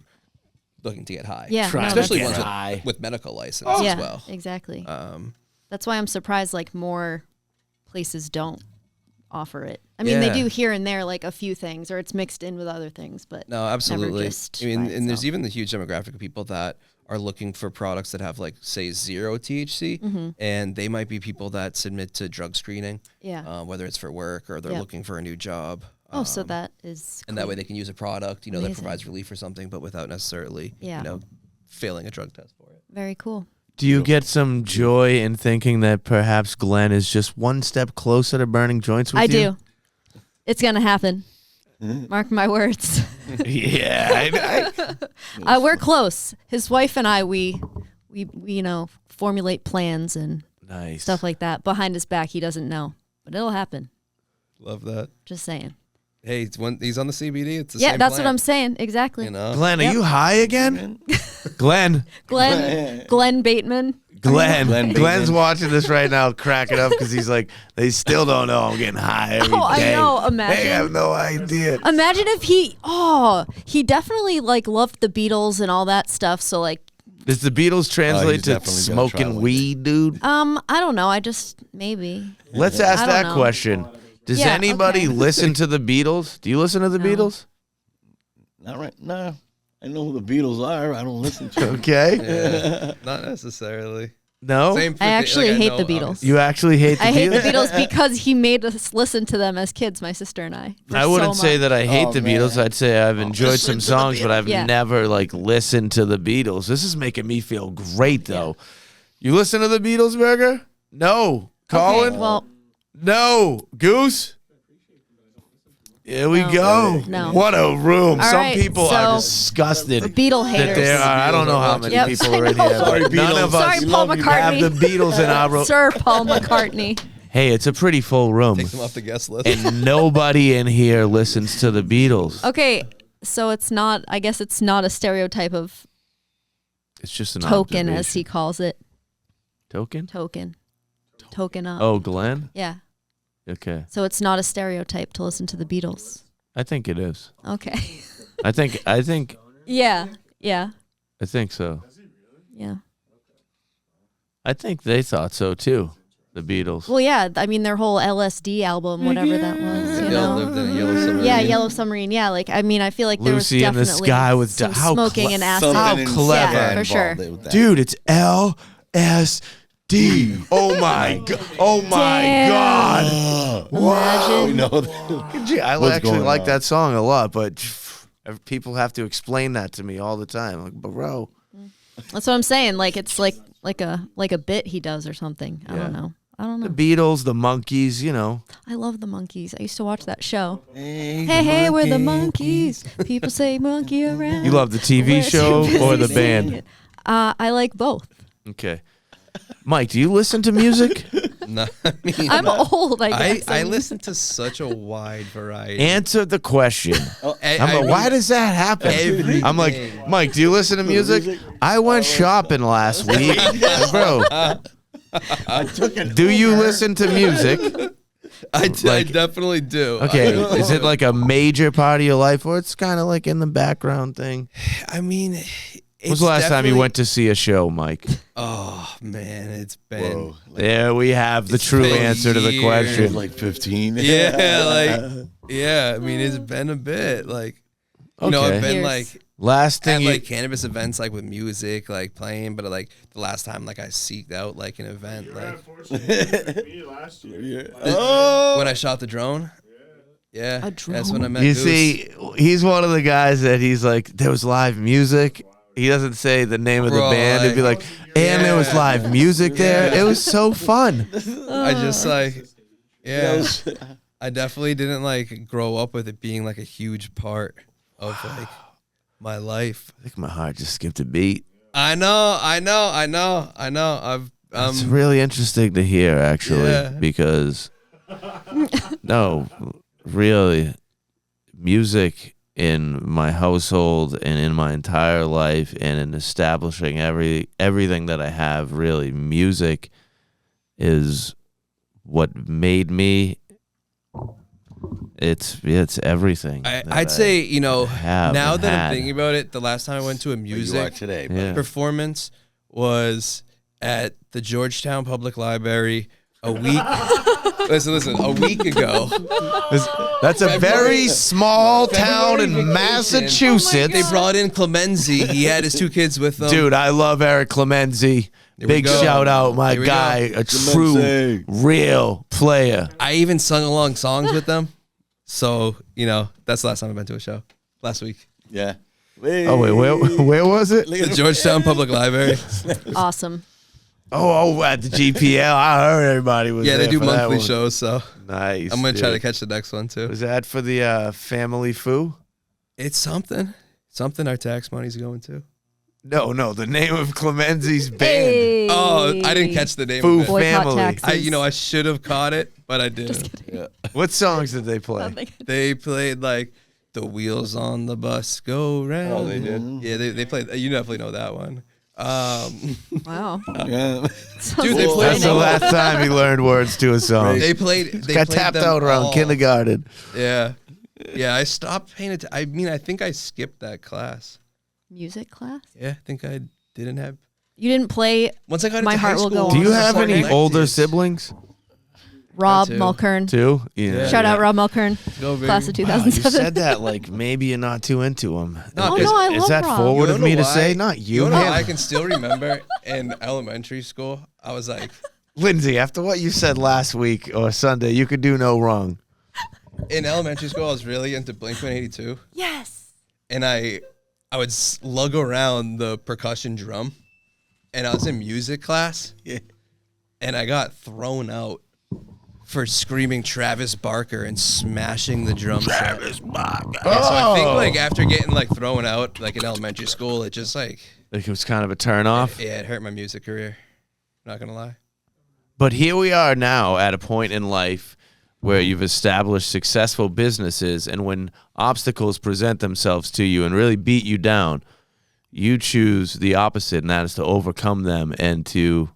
looking to get high. Yeah, Trying no, to especially get ones high. with medical license yeah, as well. exactly. That's why I'm surprised like more places don't offer it. I mean, they Yeah. do here and there like a few things, or it's mixed in with other things, but No, absolutely. just I mean, by and there's itself. even the huge demographic of people that are looking for products that have like say 0 THC, and they might be people that submit to drug screening, yeah. whether it's for work or they're Yep. looking for a new job. So that is And that way cool. they can use a product, that Amazing. provides relief or something, but without necessarily, Yeah. failing a drug test for it. Very cool. Do you get some joy in thinking that perhaps Glenn is just one step closer to burning joints with I you? do. It's gonna happen. Mark my words. Yeah. We're close. His wife and I, we formulate plans and Nice. stuff like that. Behind his back, he doesn't know, but it'll happen. Love that. Just saying. Hey, when he's on the CBD, it's the Yeah, same that's what plant, I'm saying. Exactly. Glenn, are Yep. you high again? Glenn Bateman. Glenn. Glenn Glenn's Bateman. watching this right now, cracking up because he's like, they still don't know I'm getting high every day. Oh, I know. Imagine. They have no idea. Imagine if he definitely like loved the Beatles and all that stuff. So like, Does the Beatles translate to definitely gonna try smoking one weed, dude? I don't know. I just maybe. Let's ask I don't that know. question. Does Yeah, anybody okay. listen to the Beatles? Do you listen to the No. Beatles? Not right. Nah, I know who the Beatles are. I don't listen to them. Okay. Yeah, not necessarily. No? Same for I actually hate know, the Beatles. You actually hate the I hate the Beatles? Beatles because he made us listen to them as kids, my sister and I. for I wouldn't so say much. that I hate Oh, the man. Beatles. I'd say I've enjoyed some songs, but I've Yeah. never like listened to the Beatles. This is making me feel great though. You listen to the Beatles, Burger? No. Colin? Okay, well, No. Goose? Here we No. go. No. What a room. All Some right, people are so- disgusted Beatle that haters. there are. I don't know how many Yep, people I are in know. here. but Sorry, None Beatles. of us Sorry, Paul love you. McCartney. have the Beatles in our room. Sir Paul McCartney. Hey, it's a pretty full room. Take them off the guest list. And nobody in here listens to the Beatles. Okay, so it's not. I guess it's not a stereotype of It's just an token, as observation. he calls it. Token? Token up. Oh, Glenn? Yeah. Okay. So it's not a stereotype to listen to the Beatles. I think it is. Okay. I think Yeah. so. Yeah. I think they thought so too. The Beatles. Well, yeah. I mean, their whole LSD album, whatever that was. You They all know? lived in a yellow submarine. Yeah, Yellow Submarine. Yeah, like I mean, I feel like there was Lucy in the definitely Sky with some how smoking cle- and acid. Something How clever. Yeah, for sure. involved with that. Dude, it's LSD. Oh my god. Oh my Damn. god. We Imagine. know that. Gee, I What's actually going like on? that song a lot, but people have to explain that to me all the time. Like, bro. That's what I'm saying. Like it's like a bit he does or something. I Yeah. don't know. I don't The know. Beatles, the Monkees, you know. I love the Monkees. I used to watch that show. Hey, Hey, we're the Monkees. People say monkey around. You love the TV We're show too or busy the band? singing. I like both. Okay. Mike, do you listen to music? No, I mean, I'm old, I guess. I listen to such a wide variety. Answer the question. I I'm like, mean, why does that happen? everything. I'm like, Mike, do you listen to music? I went shopping last week. Bro, I took it. do you listen to music? I like- definitely do. Okay, I really is it do. like a major part of your life or it's kind of like in the background thing? I mean, When was the last time you went to see a show, Mike? Oh man, it's been. Whoa. There we have the It's true been answer to the years. question. Like 15. Yeah, like yeah. I mean, it's been a bit. Like you know, Okay. I've been Years. like Last at thing you, like cannabis events, like with music, like playing. But like the last time, like I seeked out like an event, like Oh. when I shot the drone. Yeah, A that's when I met. you Goose. see, he's one of the guys that he's like, there was live music. He doesn't say the name of the Bro, band. He'd be like- like, and there was Yeah. live music there. Yeah. It was so fun. I just like, yeah, I definitely didn't like grow up with it being like a huge part of like my life. I think my heart just skipped a beat. I know. It's really interesting to hear, actually, Yeah. because no, really, music in my household and in my entire life and in establishing everything that I have, really, music is what made me. It's everything. that I'd say, you know, have now and that had. I'm thinking about it, the last time I went to a You are music today. Yeah. performance was at the Georgetown Public Library a week. listen, a week ago. That's a very February- small town in vacation. Massachusetts. They brought in Clemenzi. He had his 2 kids with him. Dude, I love Eric Clemenzi. There we Big go. shout out, my Here we go. guy, a true, Clemenzi. real player. I even sung along songs with them. So, you know, that's the last time I've been to a show. Last week. Yeah. Oh wait, where was it? The Georgetown Public Library. Awesome. Oh, at the GPL. I heard everybody was. Yeah, they there do for that monthly one. shows, so Nice. I'm going to try to dude. catch the next one too. Was that for the family foo? It's something. Something our tax money's going to. No, the name of Clemenzi's band. Hey. Oh, I didn't catch the name Foo of it. Boycott family. taxes. I should have caught it, but I didn't. What songs did they play? They played like The wheels on the bus go round. Oh, they did? Yeah, they played. You definitely know that one. Wow. Yeah. Dude, they played. That's the last time he learned words to a song. They played. They Got played tapped them out around all. kindergarten. Yeah, yeah. I stopped paying attention. I mean, I think I skipped that class. Music class? Yeah, I think I didn't have. You didn't play Once I got My into Heart high Will school, Go Do On. you I have started any electives. older siblings? Rob too. Mulkern. Too? Yeah. Shout out Rob Mulkern, Go, baby. class of Wow, you 2007. said that like maybe you're not too into him. No, Oh, is, no, I is love that Rob. forward You of know me to why? say? Not You you, know, man. I can still remember in elementary school, I was like, Lindsay, after what you said last week or Sunday, you could do no wrong. in elementary school, I was really into Blink-182, Yes. and I would lug around the percussion drum, and I was in music class, and I got thrown out for screaming Travis Barker and smashing the drum set. Barker. So I think like after getting like thrown out like in elementary school, it just like Like it was kind of a turn off. yeah, it hurt my music career. Not gonna lie. But here we are now at a point in life where you've established successful businesses, and when obstacles present themselves to you and really beat you down, you choose the opposite, and that is to overcome them and to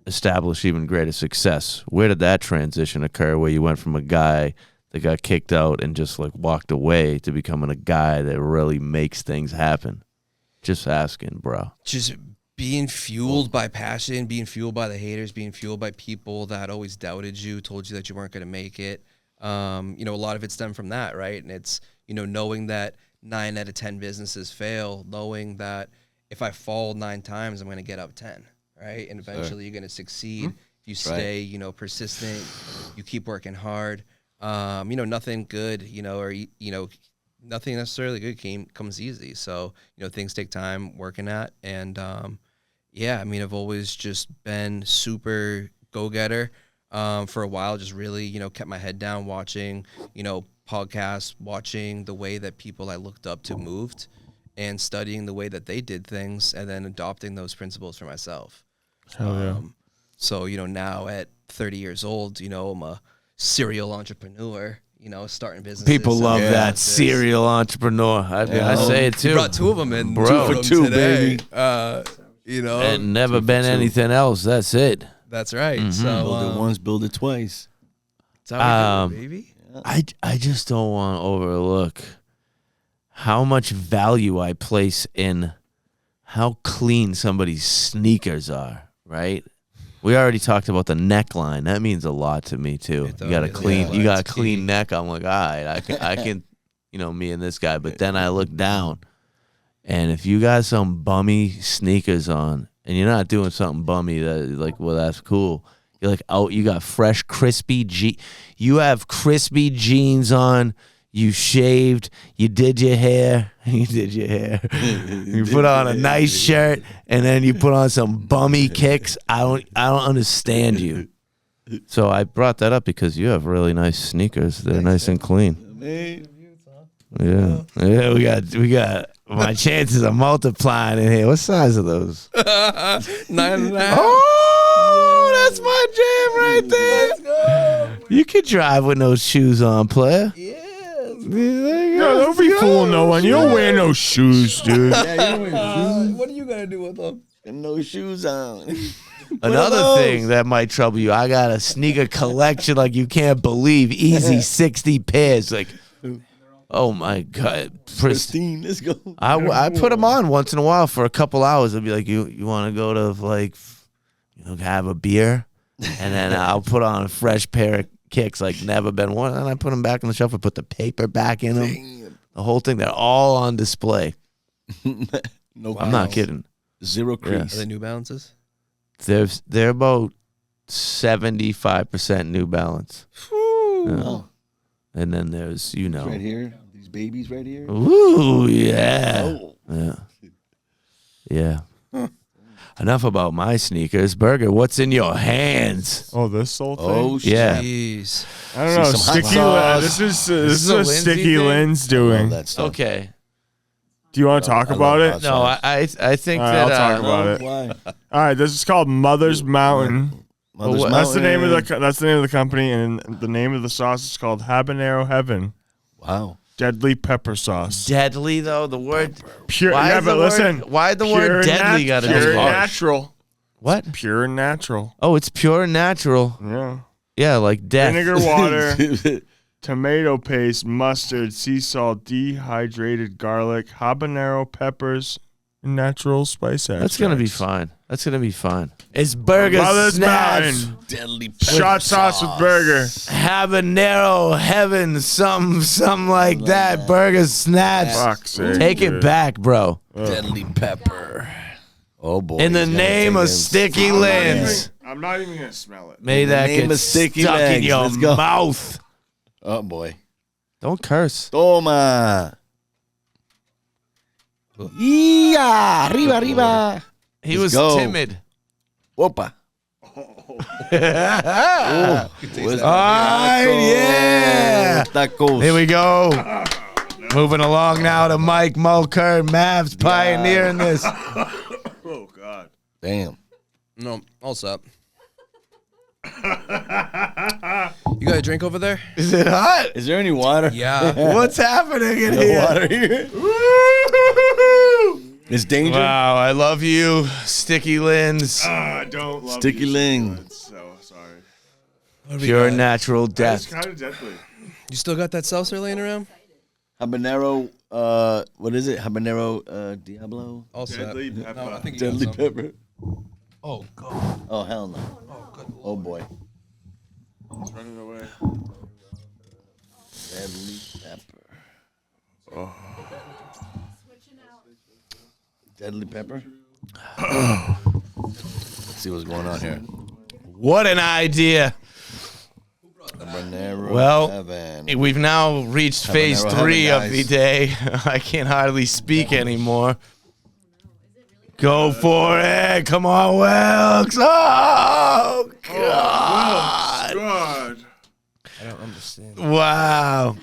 establish even greater success. Where did that transition occur, where you went from a guy that got kicked out and just like walked away to becoming a guy that really makes things happen? Just asking, bro. Just being fueled by passion, being fueled by the haters, being fueled by people that always doubted you, told you that you weren't going to make it. You know, a lot of it stemmed from that, right? And it's, you know, knowing that 9 out of 10 businesses fail, knowing that if I fall 9 times, I'm going to get up 10, right? And eventually you're going to succeed if you stay, you know, persistent, you keep working hard. You know, nothing good, you know, or, you know, nothing necessarily good comes easy. So, you know, things take time working at. And, yeah, I mean, I've always just been super go-getter for a while, just really, you know, kept my head down watching, you know, podcasts, watching the way that people I looked up to moved and studying the way that they did things and then adopting those principles for myself. Hell yeah. So, you know, now at 30 years old, you know, I'm a serial entrepreneur, you know, starting businesses. People love Yeah. that serial entrepreneur. I say it too. You brought 2 of them in, Bro. 2 of 2 them for 2, today. baby. You know, And never been anything else. That's it. that's right. Mm-hmm. So, Build it once, build it twice. that's how we do it, baby. I just don't want to overlook how much value I place in how clean somebody's sneakers are, right? We already talked about the neckline. That means a lot to me too. It You got a does. clean, Yeah, you got a it's clean key. neck. I'm like, all right, I can, you know, me and this guy. But then I look down, and if you got some bummy sneakers on, and you're not doing something bummy, that like, well, that's cool. You're like, oh, you got fresh, crispy you have crispy jeans on. You shaved. You did your hair. You did your hair. You put on a nice shirt, and then you put on some bummy kicks. I don't understand you. So I brought that up because you have really nice sneakers. They're nice and clean. Yeah. We got. My chances are multiplying in here. What size are those? 9.5. Oh, that's my jam right there. Let's go. You can drive with no shoes on, player. Yeah. No, don't be fooling no one. You don't wear no shoes, dude. What are you gonna do with them? No shoes on. Another thing that might trouble you, I got a sneaker collection like you can't believe. Easy 60 pairs. Like, oh my God. Pristine, let's go. I put them on once in a while for a couple hours. I'll be like, you want to go to like, you know, have a beer? And then I'll put on a fresh pair of kicks like never been worn. And I put them back on the shelf. I put the paper back in them. Damn. The whole thing. They're all on display. No, I'm not kidding. Zero Are crease. they New Balances? They're about 75% New Balance. Yeah. Oh, And then there's, you know. right here. These babies right here. Ooh, yeah. Oh. Yeah. Yeah. Enough about my sneakers. Burger, what's in your hands? Oh, this whole thing? Oh, shit. Yeah. Jeez. I don't know. See some hot Sticky. sauce. This is is a what Lindsay Sticky thing? Lynn's All doing. that stuff. Okay. Do you want to talk I about love it? hot No, sauce. I think All right, that I'll talk about it. Why? All right, this is called Mother's Mountain. Mother's what- That's the name of Mountain. the company, and the name of the sauce is called Habanero Heaven. Wow. Deadly pepper sauce. Deadly though, the word. Pure. Why Yeah, is the but word- listen. why the word pure deadly gotta be pure harsh? natural. What? Pure and natural. Oh, it's pure and natural. Yeah. Yeah, like death. Vinegar water, tomato paste, mustard, sea salt, dehydrated garlic, habanero peppers, and natural spice extracts. That's gonna be fine. That's gonna be fine. It's burger Mother's snaps. Mountain. Deadly Shot sauce with burger. Habanero heaven, something like that. Burger snaps. Fuck's sake, Take it dude. back, bro. Deadly pepper. Oh boy. In the he's gonna name take of him. Sticky Lens. I'm not even gonna smell it. May In the that name get of Sticky stuck in Legs. your Let's go. mouth. Oh boy. Don't curse. Toma. Yeah, arriba, arriba. He Let's was go. timid. Opa. Yeah. Tacos. Here we go. Moving along now to Mike Mulcair, Mavs pioneering this. Oh God. Damn. No, all set. You got a drink over there? Is it hot? Is there any water? Yeah. What's happening in No here? water here. It's danger. Wow, I love you, Sticky Lens. I don't love Sticky you, Ling. Lens, so sorry. Pure natural That's death. kind of deadly. You still got that seltzer laying around? Habanero. What is it? Habanero. Diablo. All set. Deadly No, pepper. I think you got Deadly some. pepper. Oh god. Oh hell no. Oh good. Oh boy. It's running away. Deadly pepper. Deadly pepper. Let's see what's going on here. What an idea. Habanero Well, heaven. We've now reached phase Habanero 3 heaven, of the guys. day. I can hardly speak anymore. Go for it. Come on, Wilkes. Oh, God. God. I don't understand. Wow.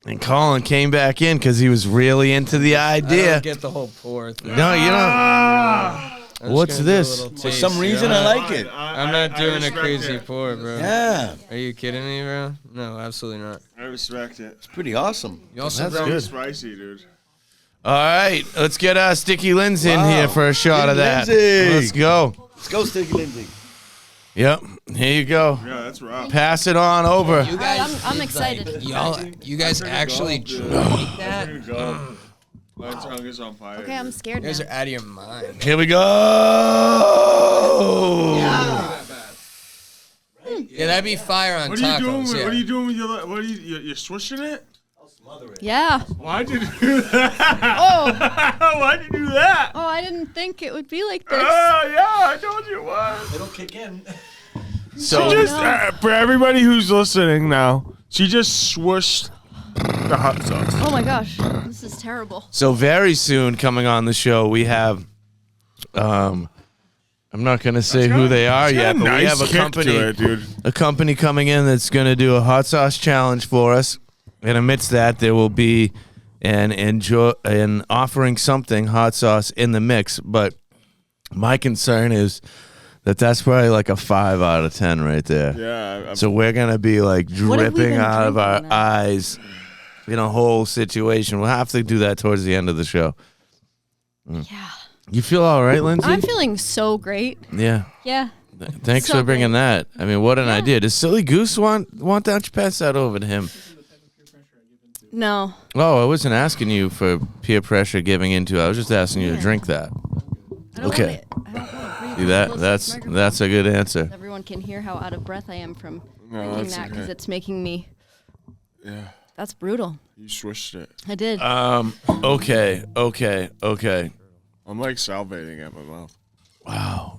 And Colin came back in because he was really into the I idea. don't get the whole pour thing. No, you don't. Ah. I'm just What's gonna do a this? little For taste, some reason, I like it. I'm not doing a respect crazy it. pour, bro. Yeah, Are you kidding me, bro? No, absolutely not. I respect it. it's pretty awesome. You also That's brought good. Spicy, dude. All right. Let's get Sticky Lens in Wow. here for a shot of that. Lindsay. Let's go. Let's go, Sticky Lindsay. Yep. Here you go. Yeah, that's rough. Pass it on over. You guys, I'm excited. you guys actually drink that? Here You we go. My tongue is on fire. Okay, I'm scared now. guys are out of your mind. Here we go. Yeah, that'd be fire on What are you doing? tacos. With, Yeah. What are you doing with your? What are you're swishing it? Yeah. Why'd you do that? Oh, Why'd you do that? oh, I didn't think it would be like this. Oh yeah, I told you it was. It'll kick in. So Just for everybody who's listening now, she just swooshed the hot sauce. Oh my gosh, this is terrible. So very soon coming on the show, we have, I'm not going to say who they are It's got yet, but we nice have a kick company, to it, dude. a company coming in that's going to do a hot sauce challenge for us. And amidst that, there will be an offering something hot sauce in the mix. But my concern is that that's probably like a 5 out of 10 right there. Yeah. So we're going to be like What have we dripping been out of our drinking then? eyes in a whole situation. We'll have to do that towards the end of the show. Yeah. You feel all right, Lindsay? I'm feeling so great. Yeah. Yeah. Thanks So for bringing great. that. I mean, what an idea. Does Silly Goose want that you pass that over to him? No. Oh, I wasn't asking you for peer pressure giving into. I was just asking you to drink that. I don't Okay. Want it. I don't want to breathe See that? close to That's this microphone. that's a good answer. Everyone can hear how out of breath I am from No, drinking that's that because okay. it's making me. Yeah. That's brutal. You swished it. I did. Okay. I'm like salivating at my mouth. Wow.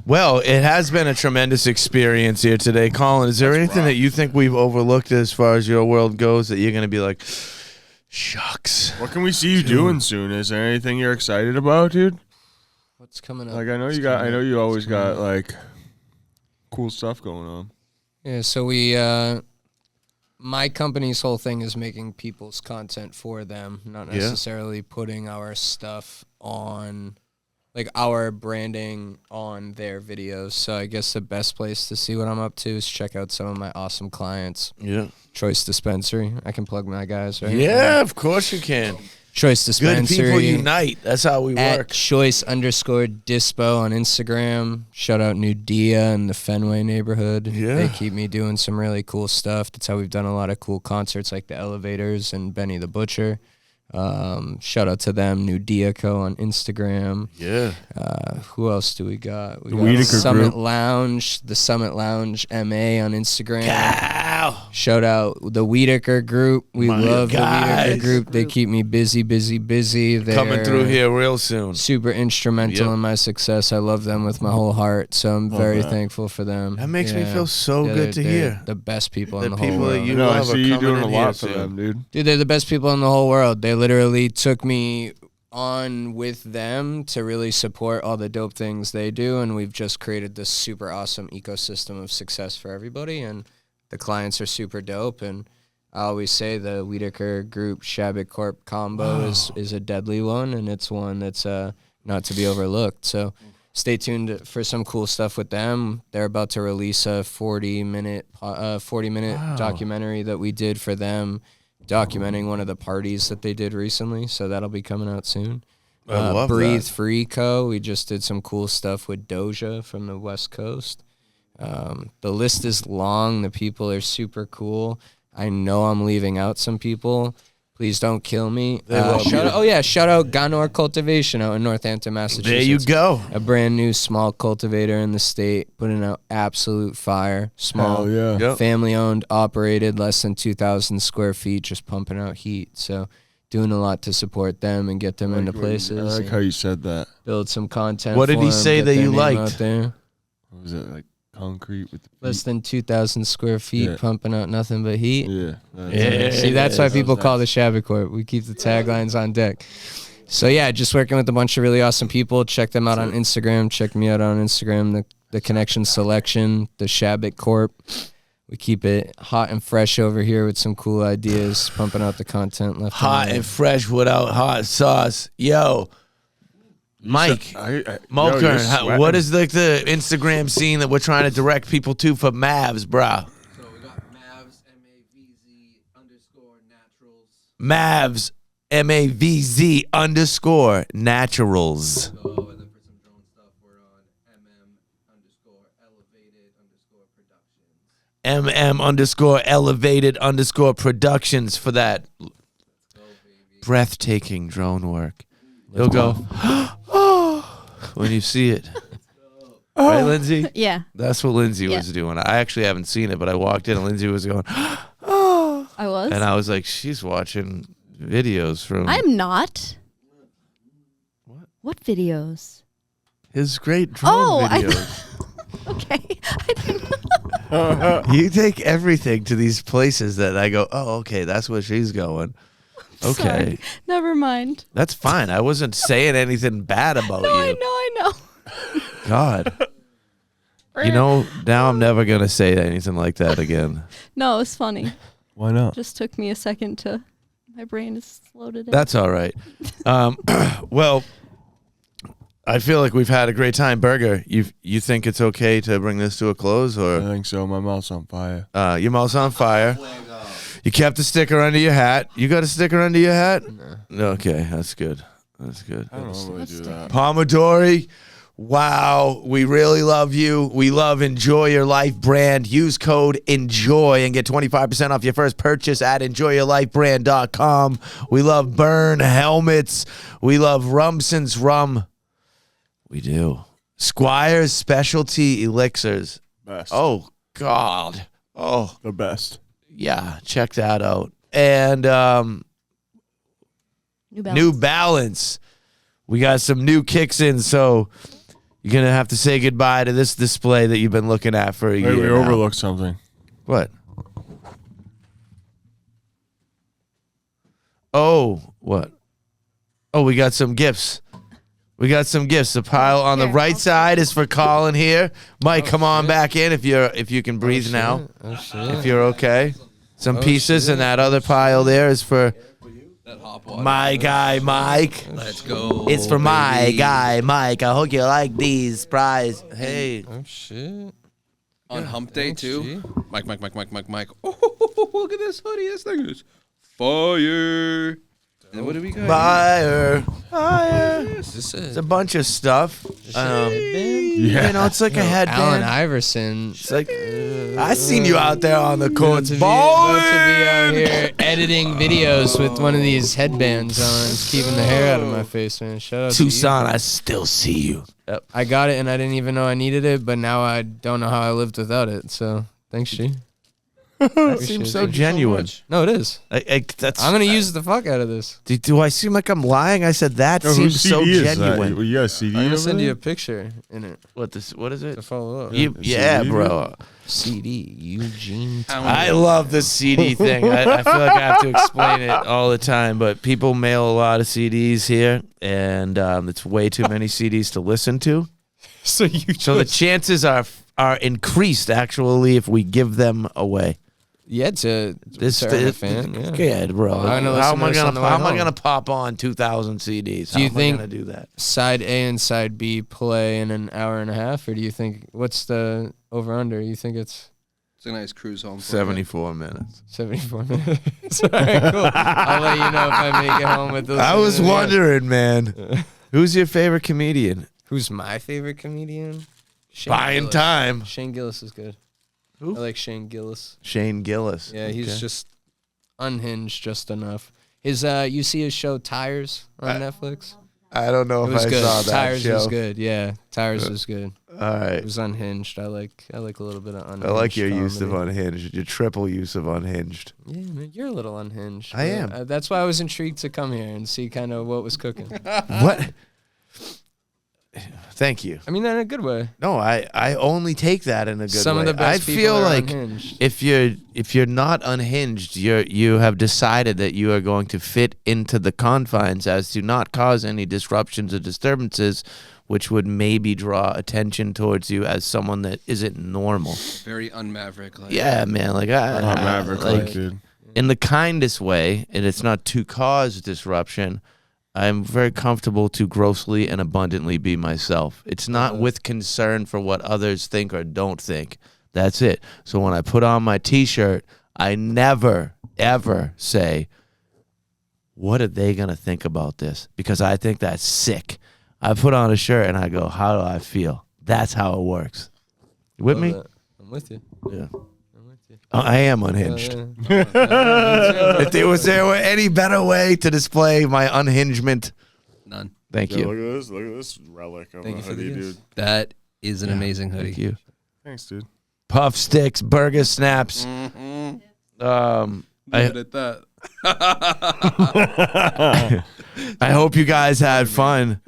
Well, it has been a tremendous experience here today. Colin, is there anything that you think we've overlooked as far as your world goes that you're going to be like, shucks? What can we see you doing soon? Is there anything you're excited about, dude? What's coming up? Like I know you always got like cool stuff going on. Yeah, so my company's whole thing is making people's content for them, not Yeah. necessarily putting our stuff on like our branding on their videos. So I guess the best place to see what I'm up to is check out some of my awesome clients. Yeah. Choice Dispensary. I can plug my guys, right? Yeah, of course you can. Choice Good Dispensary. people unite. That's how we At work. choice_dispo on Instagram. Shout out New Dia in the Fenway neighborhood. Yeah. They keep me doing some really cool stuff. That's how we've done a lot of cool concerts like the Elevators and Benny the Butcher. Shout out to them. New Dia Co on Instagram. Yeah. Who else do we got? We The got Whitaker Summit Group. Lounge, the Summit Lounge MA on Instagram. Ow. Shout out the Whitaker Group. We My love the guys. Whitaker Group. They keep me busy. They're Coming through here real soon. super instrumental Yep. in my success. I love them with my whole heart, so I'm very thankful for them. That makes me Yeah. feel so Yeah, good to they're hear. The best people The in the people whole that world. you No, I love are see you coming doing a in lot here for soon. them, dude. Dude, they're the best people in the whole world. They literally took me on with them to really support all the dope things they do, and we've just created this super awesome ecosystem of success for everybody, and the clients are super dope. And I always say the Whitaker Group Chabot Corp combo is a deadly one, and it's one that's not to be overlooked. So stay tuned for some cool stuff with them. They're about to release a 40-minute documentary that we did for them, documenting one of the parties that they did recently. So that'll be coming out soon. I love Breathe that. Free Co. We just did some cool stuff with Doja from the West Coast. The list is long. The people are super cool. I know I'm leaving out some people. Please don't kill me. They love shout you. out, shout out Ganor Cultivation out in Northampton, Massachusetts. There you go. A brand new small cultivator in the state, putting out absolute fire. Small, Hell yeah. Yep. family owned, operated, less than 2,000 square feet, just pumping out heat. So doing a lot to support them and get them into I places. like how you said that. Build some content. What did for he them, say get that their you name liked? out there. What was it, like concrete with the feet? Less than 2,000 square feet, Yeah. pumping out nothing but heat. Yeah. Yeah. See, that's why people call the Chabot Corp. We keep the taglines on deck. So yeah, just working with a bunch of really awesome people. Check them out on Instagram. Check me out on Instagram. The Connection Selection, the Chabot Corp. We keep it hot and fresh over here with some cool ideas, pumping out the content left Hot and and fresh without hot sauce. Yo, Mike, Yo, Mulkern, you're what sweating. is like the Instagram scene that we're trying to direct people to for MAVZ, brah? So we got MAVZ, MAVZ _naturals. MAVZ, MAVZ _naturals. Oh, and then for some drone stuff, we're on MM_elevated_productions. MM_elevated_productions for that breathtaking drone work. You'll go, oh, when you see it. Right, Lindsay? Yeah, That's what Lindsay Yeah. was doing. I actually haven't seen it, but I walked in and Lindsay was going, oh. I was. And I was like, she's watching videos from I'm not. What videos? his great drone Oh, videos. Okay. I didn't You take everything to these places that I go, oh, okay, that's where she's going. Okay. Sorry. Never mind. That's fine. I wasn't saying anything bad about No, you. I know. God. You know, now I'm never going to say anything like that again. No, it's funny. Why not? Just took me a second to. My brain is loaded in. That's all right. Well, I feel like we've had a great time. Burger, you think it's okay to bring this to a close, I or think so. My mouth's on fire. your mouth's on fire? You kept the sticker under your hat. You got a sticker under your hat? No. Okay, that's good. That's good. I don't normally do that. Pomodori, wow, we really love you. We love Enjoy Your Life brand. Use code ENJOY and get 25% off your first purchase at enjoyyourlifebrand.com. We love Burn helmets. We love Rumson's rum. We do. Squire's Specialty Elixirs. Best. Oh, God. Oh, The best. yeah, check that out. And New Balance. New Balance. We got some new kicks in, so you're going to have to say goodbye to this display that you've been looking at for a Wait, year we now. overlooked something. What? Oh, what? Oh, we got some gifts. We got some gifts. The pile on the Here, right I'll side is for Colin here. Mike, come on back in if you can breathe now. Oh, shit. If you're okay. Some Oh, pieces shit. and that other pile there is for That hop water. My guy, Mike. Let's go. It's for my baby. guy, Mike. I hope you like these prize. Hey. Oh shit. On hump day, too. gee. Mike. Oh, look at this hoodie. This thing is fire. And what do we got? Fire. Fire. This It's is a bunch of stuff. You know, it's like a headband. Allen Iverson. It's like I seen you out there on the courts, To be ballin'. out here editing videos with one of these headbands on. It's keeping the hair out of my face, man. Shout out Tucson, I still see you. to you. I got it and I didn't even know I needed it, but now I don't know how I lived without it. So thanks, G. That seems so genuine. No, it is. That's. I'm gonna use the fuck out of this. Do I seem like I'm lying? I said that Yo, seems whose so CD is that? genuine. You got a CD I'm gonna over send you there? a picture in it What is it? to follow up. Yeah, CD, bro. CD Eugene. I love the CD thing. I feel like I have to explain it all the time, but people mail a lot of CDs here, and it's way too many CDs to listen to. So you So the chances are increased actually if we give them away. to This certain is fan. Yeah. good, bro. I'm gonna How listen am I to this on the way gonna home. pop on 2,000 CDs? Do you How think- am I gonna do that? Side A and side B play in an hour and a half, or do you think what's the over under? You think it's It's a nice cruise home. for you. 74 minutes. 74 minutes? All right, cool. I'll let you know if I make it home with those. I was wondering, man. Who's your favorite comedian? Who's my favorite comedian? Shane Buying Gillis. time. Shane Gillis is good. Who? I like Shane Gillis. Shane Gillis. Yeah, he's Okay. just unhinged just enough. His you see his show Tires on Netflix? I don't know It if was I good. saw that Tires show. was good. Yeah, Tires was good. All It right. was unhinged. I like a little bit of unhinged. I like your use of comedy. unhinged. Your triple use of unhinged. Yeah, man, you're a little unhinged. I am. That's why I was intrigued to come here and see kind of what was cooking. What? Thank you. I mean that in a good way. No, I only take that in a good Some way. of the best I people feel are like unhinged. if you're not unhinged, you have decided that you are going to fit into the confines as to not cause any disruptions or disturbances, which would maybe draw attention towards you as someone that isn't normal. Very unmaverick. Like. Yeah, man. Like Maverick, like dude. in the kindest way, and it's not to cause disruption. I'm very comfortable to grossly and abundantly be myself. It's not with concern for what others think or don't think. That's it. So when I put on my T-shirt, I never, ever say, what are they going to think about this? Because I think that's sick. I put on a shirt and I go, how do I feel? That's how it works. You with me? Love that. I'm with you. Yeah. I'm with you. I am unhinged. Yeah. If there were any better way to display my unhingement, None. thank Yo, you. look at this relic of Thank a you for the hoodie, gifts. dude. That is an amazing hoodie. Thank you. Thanks, dude. Puff sticks, burger snaps. Mm-hmm. I, Leave it at that. I hope you guys had fun.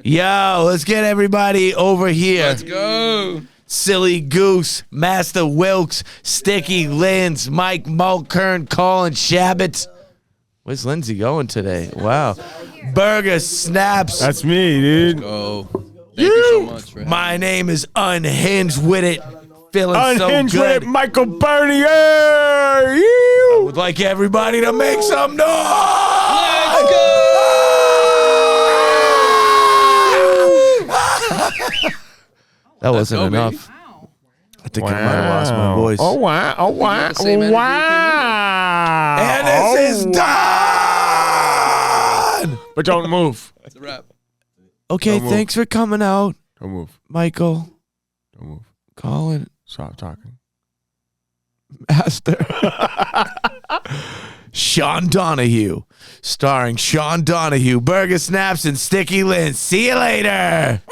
Yo, let's get everybody over here. Let's go. Silly Goose, Master Wilkes, Sticky Lins, Mike Mulkern, Colin Shabbat. Where's Lindsay going today? Wow. Burger Snaps. That's me, dude. Go. Thank you so much. For My name is Unhinged with it. Feeling Unhinged so good. with Michael Bernier. You. Would like everybody to make some noise. Let's go. That wasn't go, baby. enough. I think I might have lost my voice. Oh, wow. Oh, wow. the same energy Wow. And this is Oh, done. But don't move. It's a wrap. Okay, Don't move. thanks for coming out, Don't move. Michael, Don't move. Colin, Stop talking. Master. Sean Donahue, starring Sean Donahue, Burger Snaps, and Sticky Lynn. See you later.